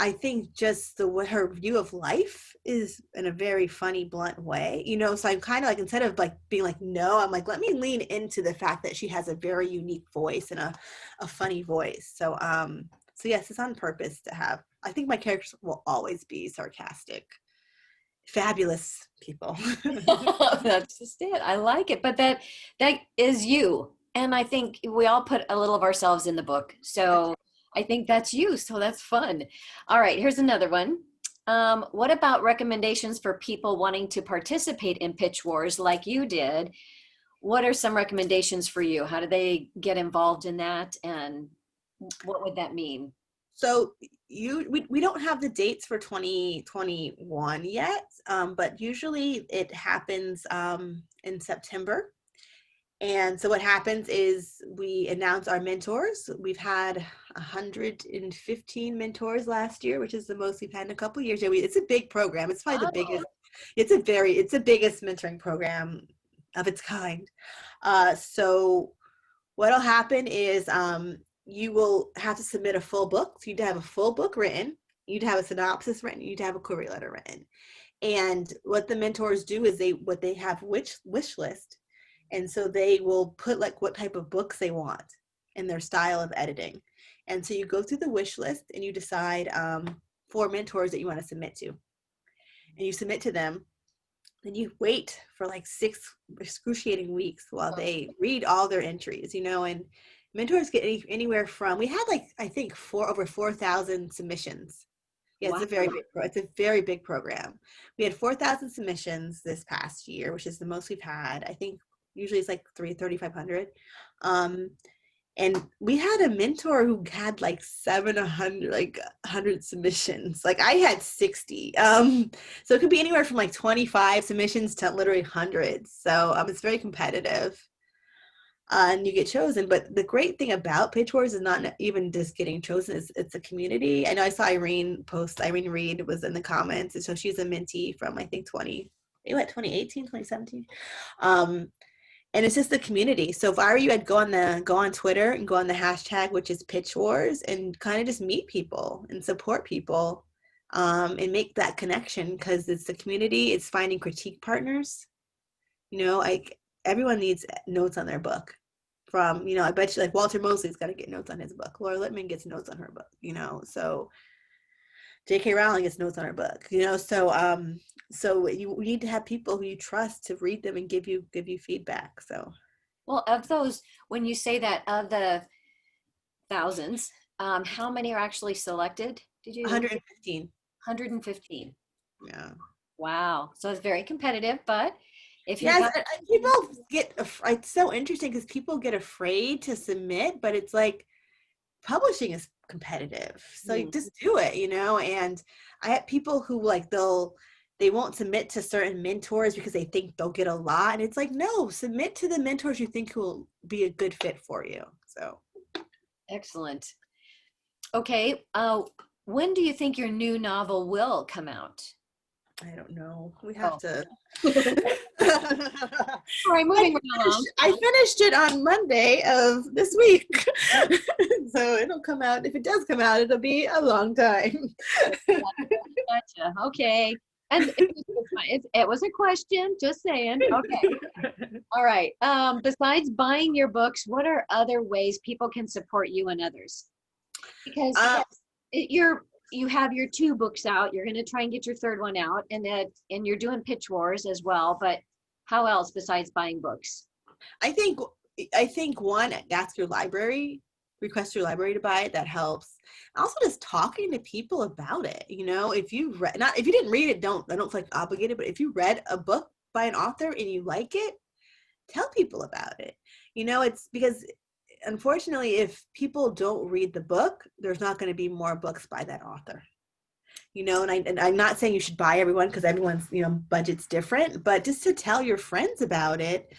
I think just her view of life is in a very funny, blunt way, so I'm kind of like, instead of like being like, no, I'm like, let me lean into the fact that she has a very unique voice and a funny voice. So yes, it's on purpose to have, I think my characters will always be sarcastic, fabulous people. That's just it. I like it. But that is you. And I think we all put a little of ourselves in the book. So I think that's you. So that's fun. All right, here's another one. What about recommendations for people wanting to participate in pitch wars like you did? What are some recommendations for you? How do they get involved in that? And what would that mean? So we don't have the dates for 2021 yet, but usually it happens in September. And so what happens is we announce our mentors. We've had 115 mentors last year, which is the most we've had in a couple of years. It's a big program. It's probably the biggest. It's the biggest mentoring program of its kind. So what'll happen is you will have to submit a full book. So you'd have a full book written. You'd have a synopsis written. You'd have a query letter written. And what the mentors do is they have wish list. And so they will put like what type of books they want and their style of editing. And so you go through the wish list and you decide 4 mentors that you want to submit to. And you submit to them. Then you wait for like 6 excruciating weeks while they read all their entries, and mentors get anywhere from, we had like, I think over 4,000 submissions Yeah, Wow. it's a very big program. We had 4,000 submissions this past year, which is the most we've had. I think usually it's like 3,500. And we had a mentor who had like 700, like 100 submissions. Like I had 60. So it could be anywhere from like 25 submissions to literally hundreds. So it's very competitive. And you get chosen. But the great thing about Pitch Wars is not even just getting chosen, it's a community. I know I saw Irene Reed was in the comments. And so she's a mentee from, I think, 2018, 2017. And it's just the community. So if I were you, I'd go on Twitter and go on the hashtag, which is Pitch Wars, and kind of just meet people and support people, and make that connection, because it's the community. It's finding critique partners. Like everyone needs notes on their book. I bet you like Walter Mosley's got to get notes on his book. Laura Lippman gets notes on her book. So J.K. Rowling gets notes on her book. So you need to have people who you trust to read them and give you feedback. So, Well, of those, when you say that of the thousands, how many are actually selected? Did you? 115. 115. Yeah. Wow. So it's very competitive, but if you Yes, people get. It's so interesting because people get afraid to submit, but it's like publishing is competitive, so you just do it. And I have people who like they won't submit to certain mentors because they think they'll get a lot, and it's like, no, submit to the mentors you think will be a good fit for you. So excellent. Okay, when do you think your new novel will come out? I don't know, we have to All right, moving along. I finished it on Monday of this week. So it'll come out. If it does come out, it'll be a long time. Gotcha. Okay. And it was a question, just saying. Okay. All right. Besides buying your books, what are other ways people can support you and others? Because you have your 2 books out. You're going to try and get your 3rd one out, and you're doing Pitch Wars as well. But how else besides buying books? I think one, ask your library, request your library to buy it. That helps. Also, just talking to people about it. If you didn't read it, I don't feel like obligated. But if you read a book by an author and you like it, tell people about it. It's because, unfortunately, if people don't read the book, there's not going to be more books by that author. And I'm not saying you should buy everyone, because everyone's, budget's different, but just to tell your friends about it,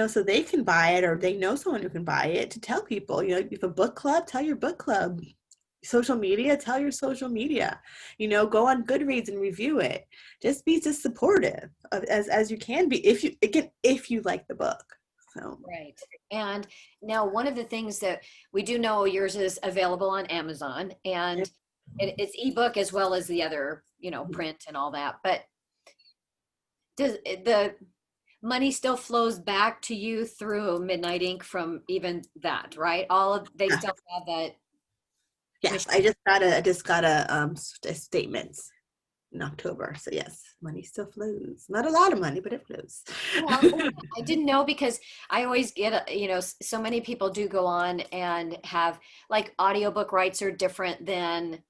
so they can buy it, or they know someone who can buy it, to tell people. If a book club, tell your book club. Social media, tell your social media. Go on Goodreads and review it. Just be supportive as you can be, if you like the book. So. Right. And now one of the things that we do know, yours is available on Amazon, and it's ebook as well as the other, print and all that. But does the money still flows back to you through Midnight Ink from even that, right? They still have that. Yes, I just got a statement in October. So yes, money still flows. Not a lot of money, but it flows. Well, I didn't know, because I always get, so many people do go on and have, like, audiobook rights are different than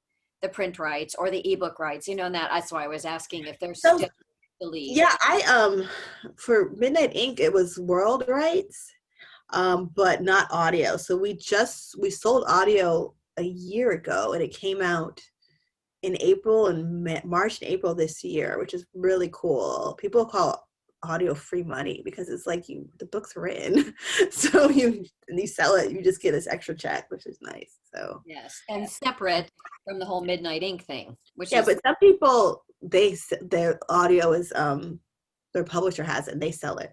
the print rights or the ebook rights, and that's why I was asking if there's still the lead. Yeah, I for Midnight Ink, it was world rights, but not audio. So we sold audio a year ago, and it came out in April and March and April this year, which is really cool. People call audio free money, because it's like the book's written, so you sell it, you just get this extra check, which is nice. So yes, and separate from the whole Midnight Ink thing, which but some people, their audio is their publisher has it and they sell it.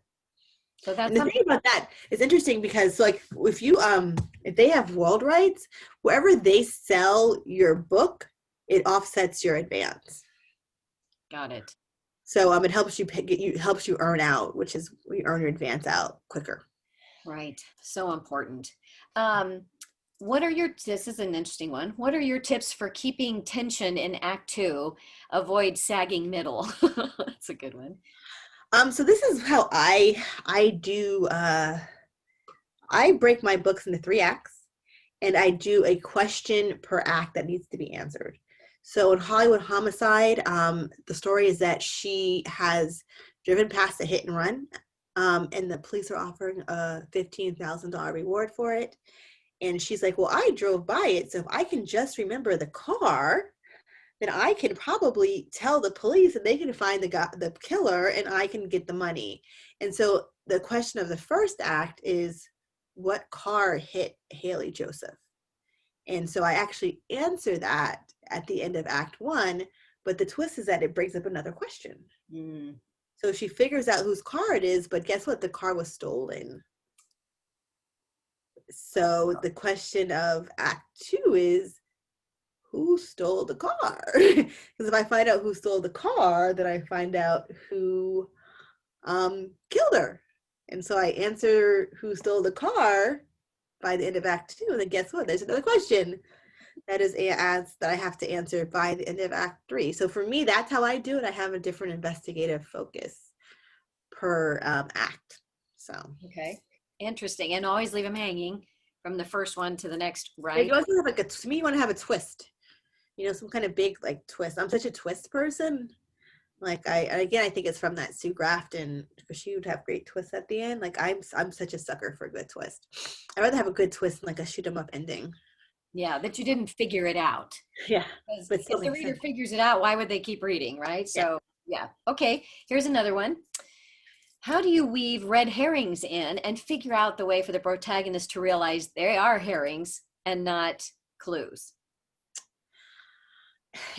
So that's and the thing about that is interesting, because if they have world rights, wherever they sell your book, it offsets your advance. Got it. So it helps you earn out, which is you earn your advance out quicker. Right. So important. This is an interesting one. What are your tips for keeping tension in Act 2? Avoid sagging middle. That's a good one. So this is how I do, I break my books into 3 acts, and I do a question per act that needs to be answered. So in Hollywood Homicide, the story is that she has driven past a hit and run, and the police are offering a $15,000 reward for it. And she's like, well, I drove by it, so if I can just remember the car, then I can probably tell the police and they can find the killer, and I can get the money. And so the question of the first act is, what car hit Haley Joseph? And so I actually answer that at the end of Act 1, but the twist is that it brings up another question. Mm. So she figures out whose car it is, but guess what? The car was stolen. So the question of Act 2 is, who stole the car? Because if I find out who stole the car, then I find out who killed her. And so I answer who stole the car by the end of Act 2, and then guess what? There's another question that I have to answer by the end of Act 3. So for me, that's how I do it. I have a different investigative focus per act. So Okay, interesting. And always leave them hanging from the first one to the next, yeah, right? you also have to me, you want to have a twist, some kind of big twist. I'm such a twist person. I think it's from that Sue Grafton, because she would have great twists at the end. I'm such a sucker for a good twist. I'd rather have a good twist than a shoot 'em up ending. Yeah, that you didn't figure it out. Yeah, but if the reader figures it out, why would they keep reading, right? So yeah. Okay, here's another one. How do you weave red herrings in and figure out the way for the protagonist to realize they are herrings and not clues?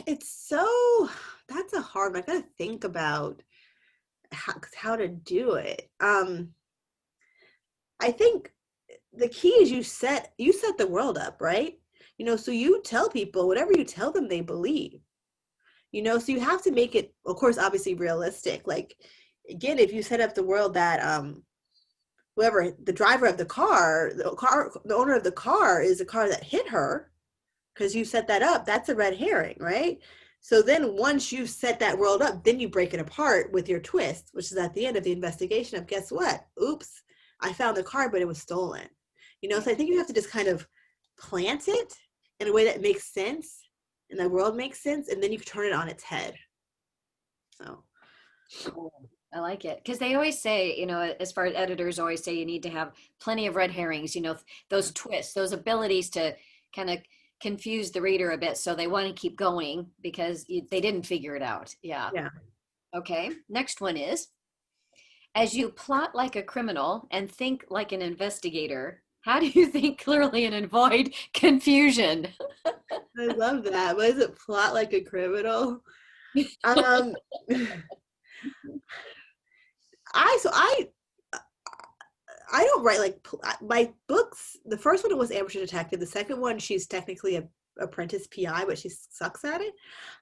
That's a hard one. I gotta think about how to do it. I think the key is you set the world up, right? So you tell people whatever you tell them they believe. So you have to make it, of course, obviously realistic. Again, if you set up the world that whoever the driver of the owner of the car is the car that hit her, because you set that up, that's a red herring, right? So then once you set that world up, then you break it apart with your twist, which is at the end of the investigation of, guess what? Oops, I found the car, but it was stolen. So I think you have to just kind of plant it in a way that makes sense and the world makes sense, and then you can turn it on its head. So I like it, because they always say, as far as editors always say, you need to have plenty of red herrings, those twists, those abilities to kind of confuse the reader a bit, so they want to keep going because they didn't figure it out. Yeah. Okay, next one is, as you plot like a criminal and think like an investigator, how do you think clearly and avoid confusion? I love that. What is it? Plot like a criminal? I don't write my books. The first one was Amateur Detective. The second one, she's technically a apprentice PI, but she sucks at it.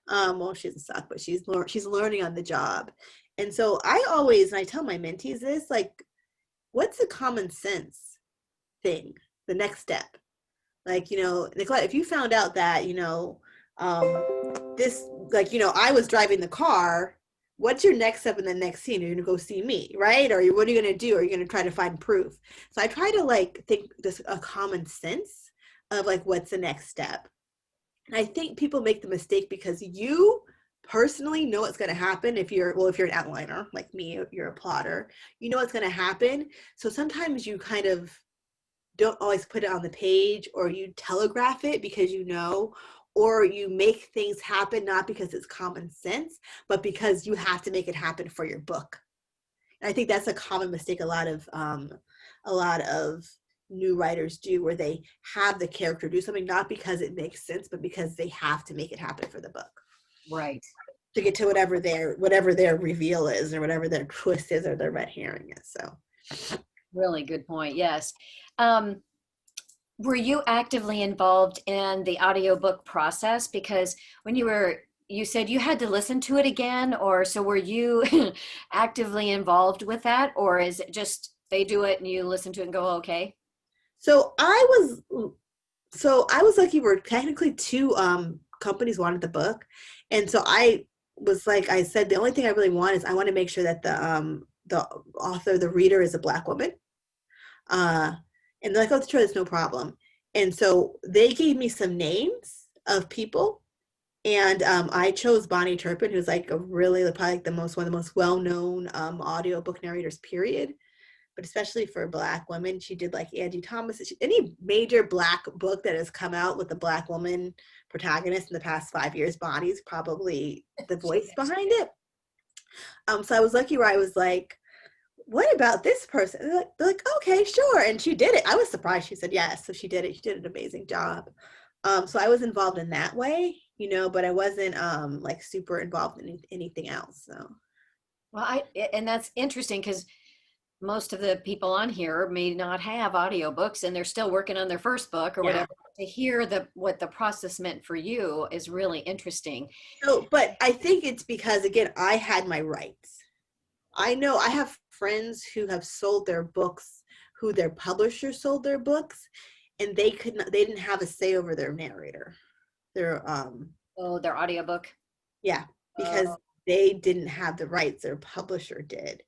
Well, she doesn't suck, but she's learning on the job. And so I tell my mentees this, what's the common sense thing? The next step, Nicolette, if you found out that this, I was driving the car, what's your next step in the next scene? Are you gonna go see me, right? Or what are you gonna do? Are you gonna try to find proof? So I try to think this a common sense of what's the next step. And I think people make the mistake because you personally know what's gonna happen. If you're an outliner like me, you're a plotter, you know what's gonna happen. So sometimes you kind of don't always put it on the page, or you telegraph it because or you make things happen not because it's common sense, but because you have to make it happen for your book. And I think that's a common mistake a lot of new writers do, where they have the character do something not because it makes sense, but because they have to make it happen for the book. Right. To get to whatever their reveal is, or whatever their twist is, or their red herring is. So really good point. Yes. Were you actively involved in the audiobook process? Because when you said you had to listen to it again, so were you actively involved with that, or is it just they do it and you listen to it and go, okay? So I was lucky. Where technically two companies wanted the book, and so I was I said, the only thing I really want is I want to make sure that the author, the reader, is a Black woman. And they're like, oh, sure, that's no problem. And so they gave me some names of people And I chose Bonnie Turpin, who's like a really probably like one of the most well-known audiobook narrators, period. But especially for Black women, she did like Angie Thomas. Any major Black book that has come out with a Black woman protagonist in the past 5 years, Bonnie's probably the voice behind it. So I was lucky where I was like, what about this person? They're like, okay, sure. And she did it. I was surprised she said yes. So she did it. She did an amazing job. So I was involved in that way, but I wasn't like super involved in anything else. So. Well, and that's interesting because most of the people on here may not have audiobooks and they're still working on their first book or whatever. To hear what the process meant for you is really interesting. So, but I think it's because, again, I had my rights. I know I have friends who have sold their books, who their publisher sold their books, and they didn't have a say over their narrator. Their their audiobook. Yeah, because they didn't have the rights, their publisher did.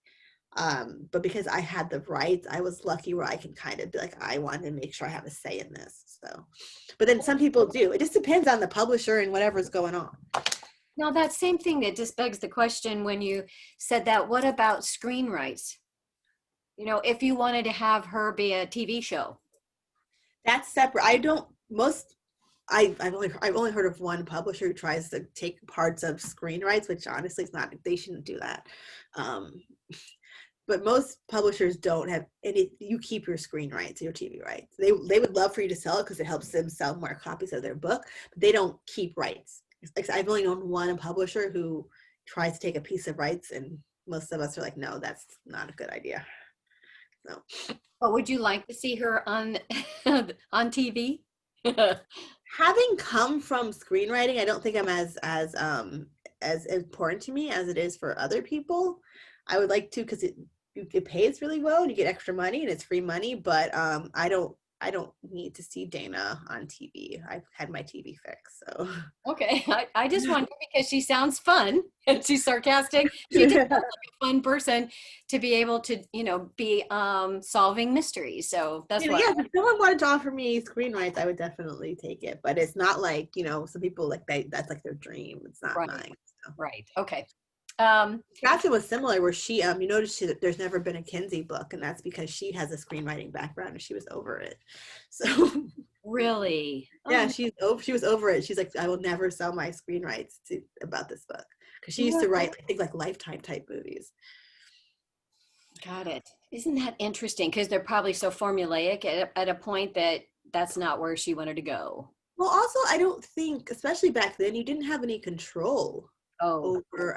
But because I had the rights, I was lucky where I can kind of be like, I want to make sure I have a say in this. So, but then some people do. It just depends on the publisher and whatever's going on. Now, that same thing that just begs the question when you said that, what about screen rights? If you wanted to have her be a TV show. That's separate. I've only heard of one publisher who tries to take parts of screen rights, which honestly is not, they shouldn't do that. But most publishers don't have any, you keep your screen rights, your TV rights. They would love for you to sell it because it helps them sell more copies of their book, but they don't keep rights. Like, I've only known one publisher who tries to take a piece of rights, and most of us are like, no, that's not a good idea. So. But would you like to see her on on TV? Having come from screenwriting, I don't think I'm as important to me as it is for other people. I would like to, because it pays really well and you get extra money and it's free money, but I don't need to see Dana on TV. I've had my TV fix, so. Okay, I just wonder because she sounds fun and she's sarcastic. She does sound like a fun person to be able to, be solving mysteries. So that's why. Yeah, if someone wanted to offer me screen rights, I would definitely take it. But it's not like, some people like that's like their dream. It's not mine. So. Right. Okay. Catherine was similar where she, you notice there's never been a Kinsey book, and that's because she has a screenwriting background and she was over it. So really, yeah, she was over it. She's like, I will never sell my screen rights about this book, because she used to write, I think, like Lifetime type movies. Got it. Isn't that interesting? Because they're probably so formulaic at a point that's not where she wanted to go. Well, also, I don't think, especially back then, you didn't have any control over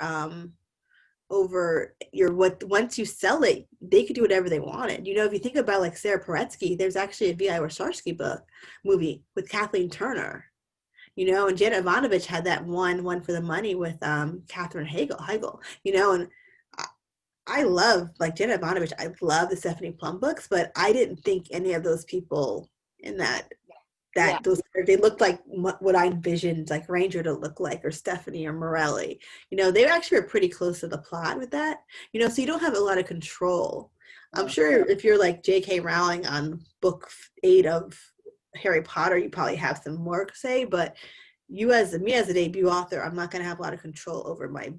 once you sell it, they could do whatever they wanted. If you think about like Sarah Paretsky, there's actually a V.I. Warshawski movie with Kathleen Turner, and Janet Ivanovich had that one for the money with Katherine Heigl, and I love, like, Janet Ivanovich. I love the Stephanie Plum books, but I didn't think any of those people in they looked like what I envisioned like Ranger to look like, or Stephanie or Morelli. They actually were pretty close to the plot with that. So you don't have a lot of control. I'm sure if you're like J.K. Rowling on book 8 of Harry Potter, you probably have some more to say. But me as a debut author, I'm not going to have a lot of control over my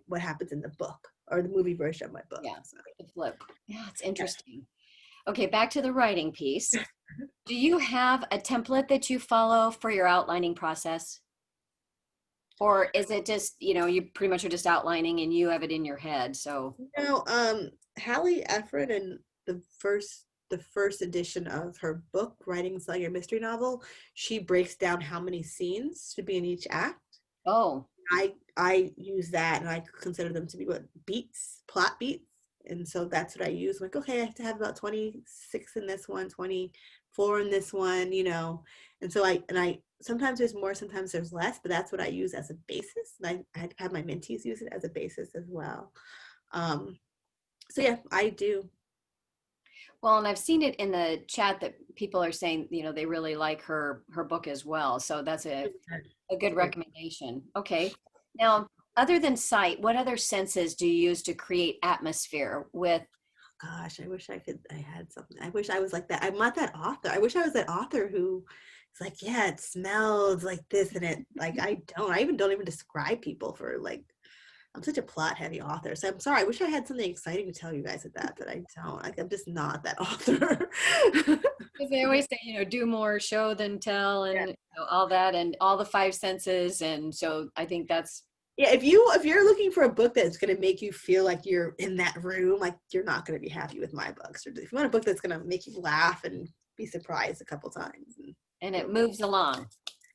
what happens in the book or the movie version of my book. Yeah, so. The flip. Yeah, it's interesting. Yeah. Okay, back to the writing piece. Do you have a template that you follow for your outlining process? Or is it just, you pretty much are just outlining and you have it in your head? So Hallie Effred, in the first edition of her book, Writing Selling Your Mystery Novel, she breaks down how many scenes should be in each act. Oh. I use that, and I consider them to be plot beats. And so that's what I use. I'm like, okay, I have to have about 26 in this one, 24 in this one, And so I sometimes there's more, sometimes there's less, but that's what I use as a basis. And I have my mentees use it as a basis as well. So yeah, I do. Well, and I've seen it in the chat that people are saying, they really like her book as well. So that's a good recommendation. Okay. Now, other than sight, what other senses do you use to create atmosphere with? Gosh, I wish I had something. I wish I was like that. I'm not that author. I wish I was that author who it's like, yeah, it smells like this, and it like I don't even describe people for like, I'm such a plot heavy author. So I'm sorry. I wish I had something exciting to tell you guys at that, but I don't. Like, I'm just not that author. Because they always say, do more show than tell, Yeah. and all that, and all the five senses. And so I think that's, Yeah, if you're looking for a book that's going to make you feel like you're in that room, like you're not going to be happy with my books. Or if you want a book that's going to make you laugh and be surprised a couple times, and it moves along.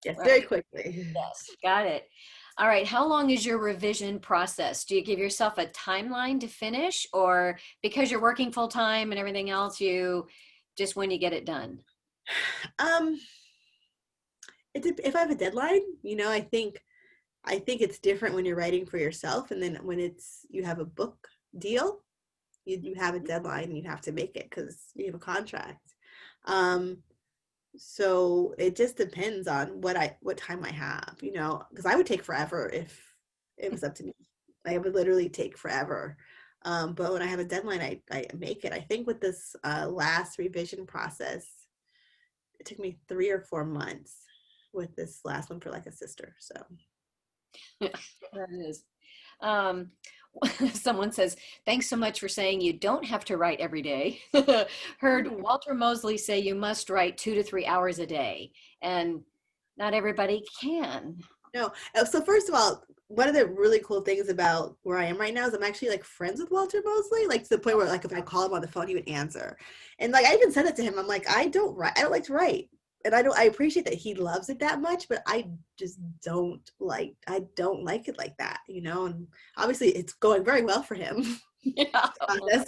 yes, Right. very quickly. Yes, got it. All right. How long is your revision process? Do you give yourself a timeline to finish, or because you're working full time and everything else, you just when you get it done? Um, if I have a deadline, I think it's different when you're writing for yourself, and then when you have a book deal, you have a deadline and you have to make it because you have a contract. So it just depends on what time I have, because I would take forever if it was up to me. I would literally take forever. But when I have a deadline, I make it. I think with this last revision process, it took me 3 or 4 months with this last one for like a sister. So That is. Um, someone says, thanks so much for saying you don't have to write every day. Heard Walter Mosley say you must write 2 to 3 hours a day, and not everybody can. no. So first of all, one of the really cool things about where I am right now is I'm actually like friends with Walter Mosley, like to the point where like if I call him on the phone, he would answer. And like I even said it to him. I'm like, I don't like to write. And I appreciate that he loves it that much, but I just I don't like it like that, and obviously it's going very well for him. Yeah. I think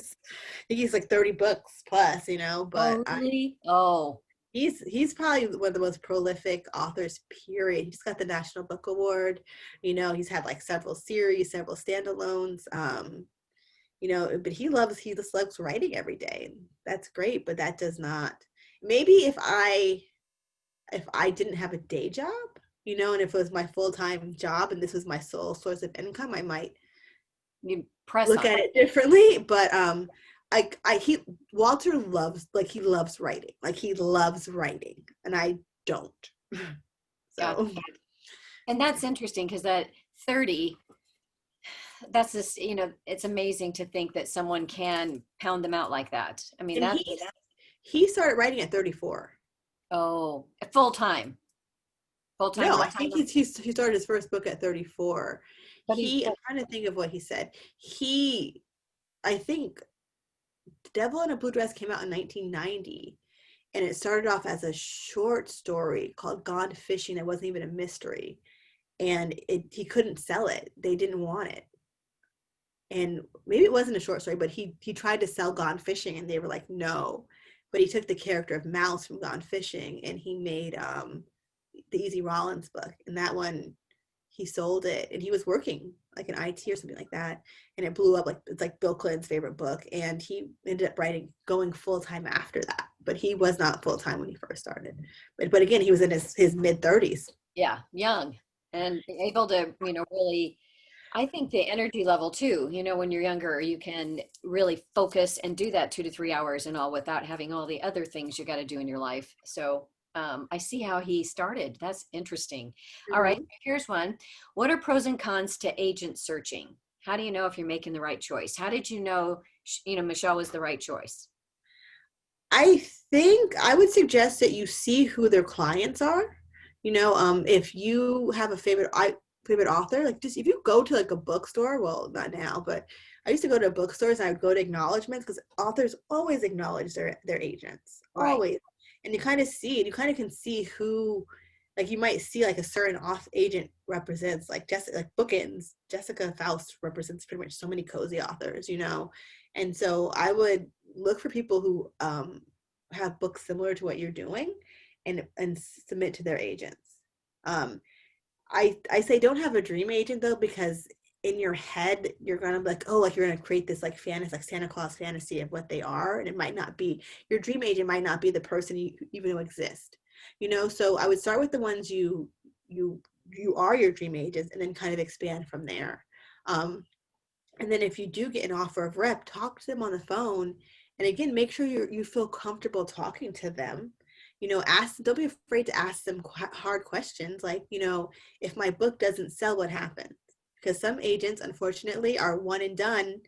he's like 30 books plus, but Oh, really? Oh, he's probably one of the most prolific authors, period. He just got the National Book Award. He's had like several series, several standalones. But he just loves writing every day. That's great, but that does not, maybe if I didn't have a day job, and if it was my full-time job and this was my sole source of income, I might you press look on. at it differently. But Walter he loves writing. Like he loves writing, and I don't. So And that's interesting because at 30, that's just, it's amazing to think that someone can pound them out like that. I mean, and that's, he started writing at 34. oh, full time. Full time. No, I think he started his first book at 34. But I'm trying to think of what he said. I think The Devil in a Blue Dress came out in 1990, and it started off as a short story called Gone Fishing. It wasn't even a mystery, and he couldn't sell it. They didn't want it, and maybe it wasn't a short story, but he tried to sell Gone Fishing, and they were like, no. But he took the character of Mouse from Gone Fishing, and he made the Easy Rollins book, and that one he sold it, and he was working like in IT or something like that, and it blew up. Like it's like Bill Clinton's favorite book, and he ended up going full-time after that, but he was not full-time when he first started. But again, he was in his mid-30s. yeah, young and able to, really, I think the energy level too, when you're younger, you can really focus and do that 2 to 3 hours and all without having all the other things you got to do in your life. So I see how he started. That's interesting. All right, here's one. What are pros and cons to agent searching? How do you know if you're making the right choice? How did you know, Michelle was the right choice? I think I would suggest that you see who their clients are. If you have a favorite author, like just if you go to like a bookstore, well, not now, but I used to go to bookstores and I would go to acknowledgments because authors always acknowledge their agents, Right. always. And you kind of see it. You kind of can see who, like you might see like a certain agent represents like Bookends. Jessica Faust represents pretty much so many cozy authors, And so I would look for people who have books similar to what you're doing and submit to their agents. I say don't have a dream agent though, because in your head you're gonna be like, oh, like you're gonna create this like fantasy, like Santa Claus fantasy of what they are, and it might not be. Your dream agent might not be the person you even know exist. So I would start with the ones you are your dream agents, and then kind of expand from there. And then if you do get an offer of rep, talk to them on the phone, and again, make sure you feel comfortable talking to them. don't be afraid to ask them hard questions. Like, if my book doesn't sell, what happens? Because some agents, unfortunately, are one and done.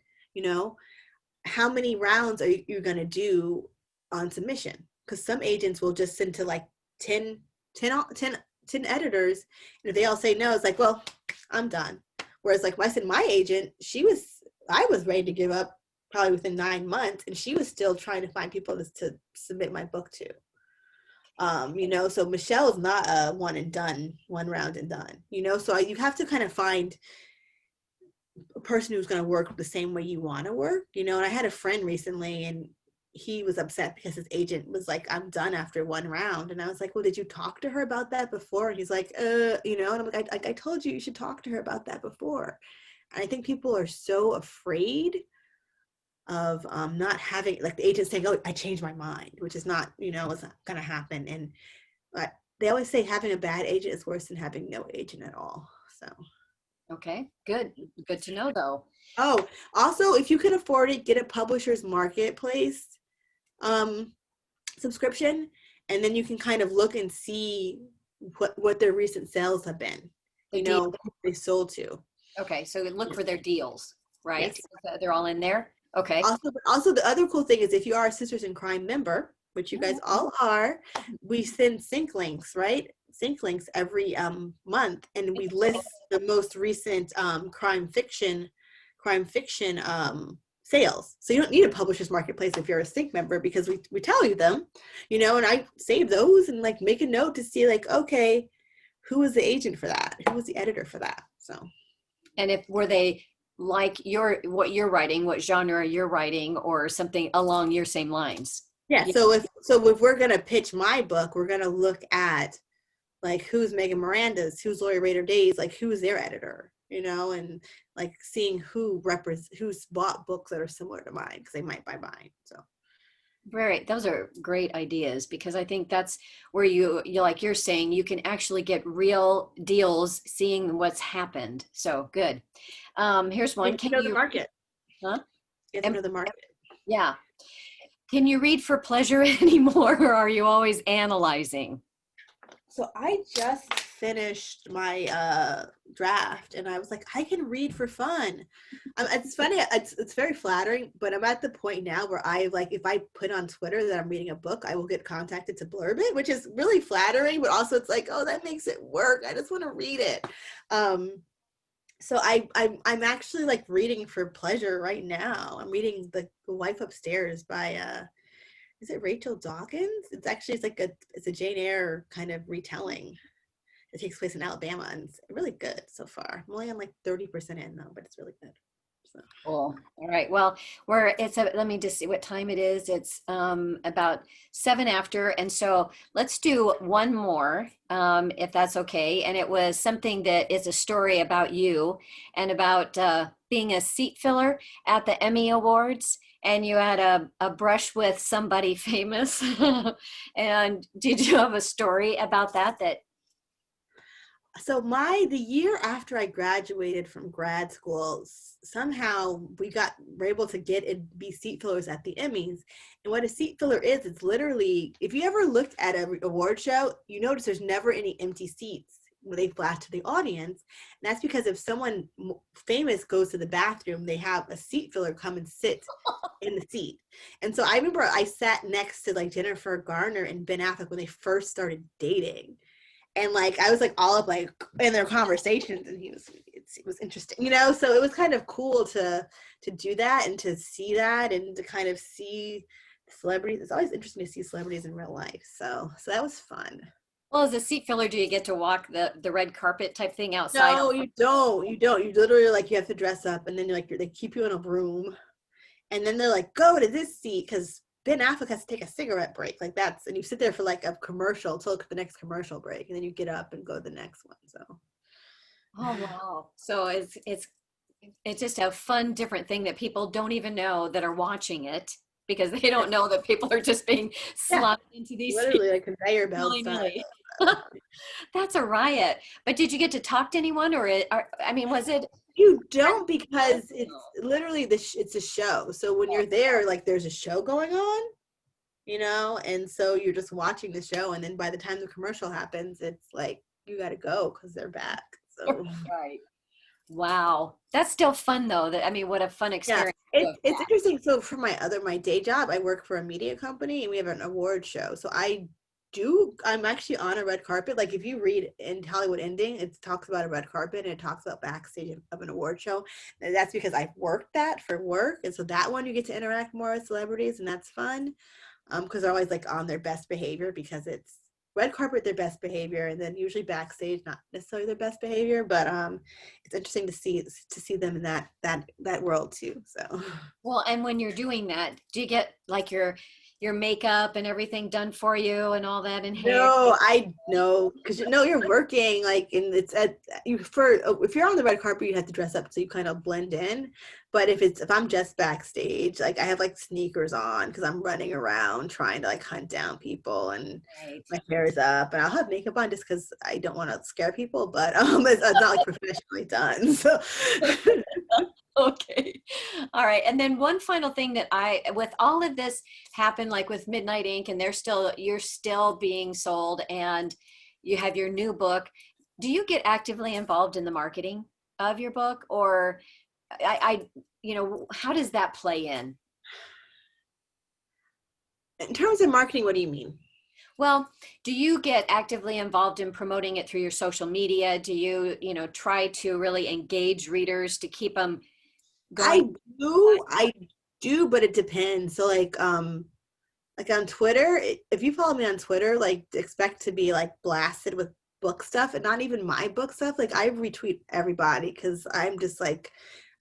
How many rounds are you going to do on submission? Because some agents will just send to like 10 editors. And if they all say no, it's like, well, I'm done. Whereas like when I said my agent, I was ready to give up probably within 9 months, and she was still trying to find people to submit my book to. So Michelle is not a one round and done, so you have to kind of find a person who's going to work the same way you want to work, and I had a friend recently, and he was upset because his agent was like, I'm done after 1 round. And I was like, well, did you talk to her about that before? And he's like, and I'm like, I told you should talk to her about that before. And I think people are so afraid of not having, like, the agent saying, oh, I changed my mind, which is not, it's not going to happen. And they always say having a bad agent is worse than having no agent at all. So. Okay, good to know though. Oh, also, if you can afford it, get a publisher's marketplace subscription, and then you can kind of look and see what their recent sales have been, who they sold to. Okay, so look for their deals, right? Yes. They're all in there. Okay. Also, the other cool thing is if you are a Sisters in Crime member, which you guys all are, we send sync links, right? Sync links every month, and we list the most recent crime fiction sales. So you don't need a publisher's marketplace if you're a sync member, because we tell you them, and I save those and like make a note to see like, okay, who was the agent for that? Who was the editor for that? So. And were they like what you're writing, what genre you're writing, or something along your same lines? Yeah. So if we're gonna pitch my book, we're gonna look at like who's Megan Miranda's, who's Lori Raider Day's, like who's their editor, and like seeing who's bought books that are similar to mine, because they might buy mine. So. Right. Those are great ideas, because I think that's where you like you're saying, you can actually get real deals seeing what's happened. So good. Here's one. Can you know the market? Huh? You have to know the market. Yeah. Can you read for pleasure anymore, or are you always analyzing? So I just finished my draft, and I was like, I can read for fun. It's funny. It's very flattering, but I'm at the point now where if I put on Twitter that I'm reading a book, I will get contacted to blurb it, which is really flattering, but also it's like, oh, that makes it work. I just want to read it. So I'm actually like reading for pleasure right now. I'm reading The Wife Upstairs by is it Rachel Dawkins? It's a Jane Eyre kind of retelling. It takes place in Alabama, and it's really good so far. I'm only on like 30% in though, but it's really good. So. Cool. All right. Well, let me just see what time it is. It's about 7 after. And so let's do one more, if that's okay. And it was something that is a story about you and about being a seat filler at the Emmy Awards. And you had a brush with somebody famous. And did you have a story about that? So the year after I graduated from grad school, somehow we were able to get and be seat fillers at the Emmys. And what a seat filler is, it's literally, if you ever looked at an award show, you notice there's never any empty seats when they flash to the audience. And that's because if someone famous goes to the bathroom, they have a seat filler come and sit in the seat. And so I remember I sat next to like Jennifer Garner and Ben Affleck when they first started dating. And like, I was like all up like in their conversations, and it was interesting, so it was kind of cool to do that and to see that and to kind of see celebrities. It's always interesting to see celebrities in real life. So that was fun. Well, as a seat filler, do you get to walk the red carpet type thing outside? No, you don't. You literally like, you have to dress up, and then they keep you in a room, and then they're like, go to this seat, because Ben Affleck has to take a cigarette break, and you sit there for like a commercial till the next commercial break, and then you get up and go to the next one. So. Oh wow! So it's just a fun, different thing that people don't even know that are watching it, because they don't know that people are just being slumped into these literally like conveyor belts. That's a riot. But did you get to talk to anyone, or was it? You don't, because it's literally it's a show. So when you're there, like there's a show going on, and so you're just watching the show, and then by the time the commercial happens, it's like you got to go because they're back. So Right. Wow. That's still fun though. I mean, what a fun yeah, experience. it's interesting. So for my day job, I work for a media company, and we have an award show. So I'm actually on a red carpet. Like if you read in Hollywood Ending, it talks about a red carpet and it talks about backstage of an award show. And that's because I've worked that for work. And so that one you get to interact more with celebrities, and that's fun. Because they're always like on their best behavior, because it's red carpet, their best behavior, and then usually backstage, not necessarily their best behavior, but it's interesting to see them in that world too. So Well, and when you're doing that, do you get like your makeup and everything done for you and all that and hair? no, I know, because you're working like, and it's if you're on the red carpet, you have to dress up so you kind of blend in. But if I'm just backstage, like I have like sneakers on because I'm running around trying to like hunt down people, and Right. my hair is up, and I'll have makeup on just because I don't want to scare people. But it's not like professionally done. So Okay. All right. And then one final thing that with all of this happened, like with Midnight Ink, and you're still being sold and you have your new book. Do you get actively involved in the marketing of your book, or how does that play in? in terms of marketing, what do you mean? Well, do you get actively involved in promoting it through your social media? Do you, try to really engage readers to keep them I going? I do, but it depends. So like on Twitter, if you follow me on Twitter, like expect to be like blasted with book stuff, and not even my book stuff. Like I retweet everybody because I'm just like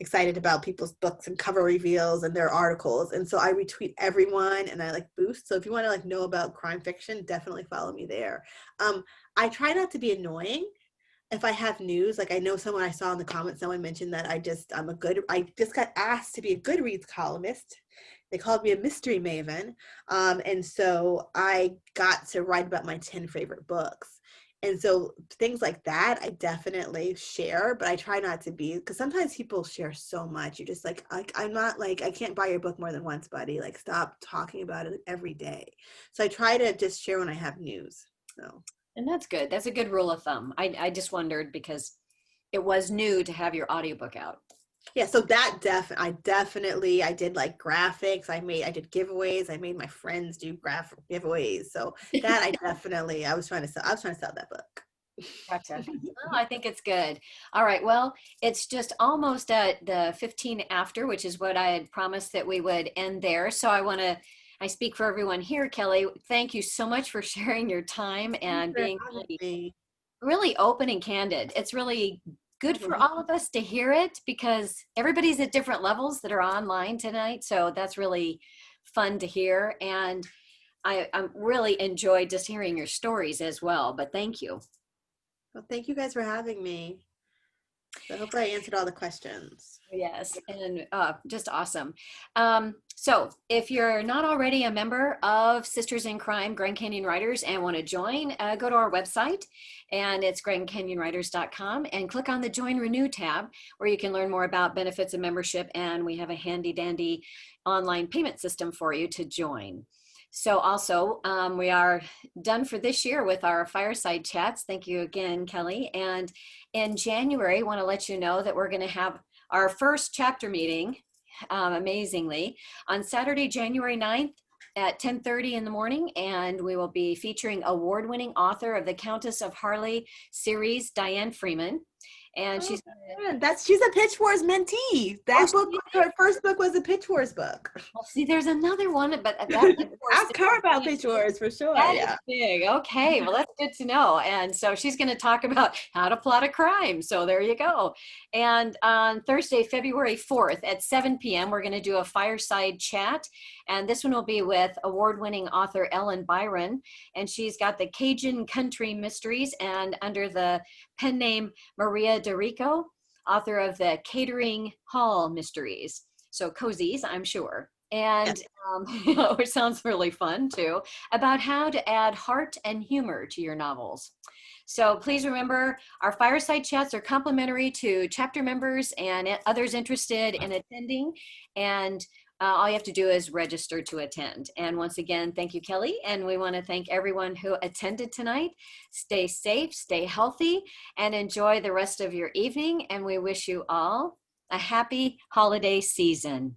excited about people's books and cover reveals and their articles. And so I retweet everyone, and I like boost. So if you want to like know about crime fiction, definitely follow me there. I try not to be annoying. If I have news, like I know someone, I saw in the comments, someone mentioned that I just got asked to be a Goodreads columnist. They called me a mystery maven. And so I got to write about my 10 favorite books. And so things like that, I definitely share, but I try not to be, because sometimes people share so much. You're just like, I'm not like, I can't buy your book more than once, buddy. Like, stop talking about it every day. So I try to just share when I have news. So. And that's good. That's a good rule of thumb. I just wondered because it was new to have your audiobook out. Yeah, so that I did like graphics. I did giveaways. I made my friends do graphic giveaways. So that I was trying to sell that book. Gotcha. Oh, I think it's good. All right. Well, it's just almost at the 15 after, which is what I had promised that we would end there. So I speak for everyone here, Kellye. Thank you so much for sharing your time and being really open and candid. It's really good for all of us to hear it because everybody's at different levels that are online tonight. So that's really fun to hear. And I really enjoyed just hearing your stories as well. But thank you. Well, thank you guys for having me. So hopefully I answered all the questions. Yes, and just awesome. So if you're not already a member of Sisters in Crime Grand Canyon Writers and want to join, go to our website, and it's grandcanyonwriters.com, and click on the Join Renew tab where you can learn more about benefits of membership, and we have a handy dandy online payment system for you to join. So also, we are done for this year with our Fireside Chats. Thank you again, Kellye. And in January, I want to let you know that we're going to have our first chapter meeting, amazingly, on Saturday, January 9th at 10:30 in the morning. And we will be featuring award-winning author of the Countess of Harley series, Diane Freeman. And she's a Pitch Wars mentee. Her first book was a Pitch Wars book. Well, see, there's another one, but Ask her about Pitch Wars for sure. That is big. Okay, well, that's good to know. And so she's going to talk about how to plot a crime. So there you go. And on Thursday, February 4th at 7 p.m., we're going to do a fireside chat. And this one will be with award-winning author Ellen Byron. And she's got the Cajun Country Mysteries, and under the pen name Maria DeRico, author of the Catering Hall Mysteries. So cozies, I'm sure. And which sounds really fun too, about how to add heart and humor to your novels. So please remember, our fireside chats are complimentary to chapter members and others interested in attending. And all you have to do is register to attend. And once again, thank you, Kellye. And we want to thank everyone who attended tonight. Stay safe, stay healthy, and enjoy the rest of your evening. And we wish you all a happy holiday season.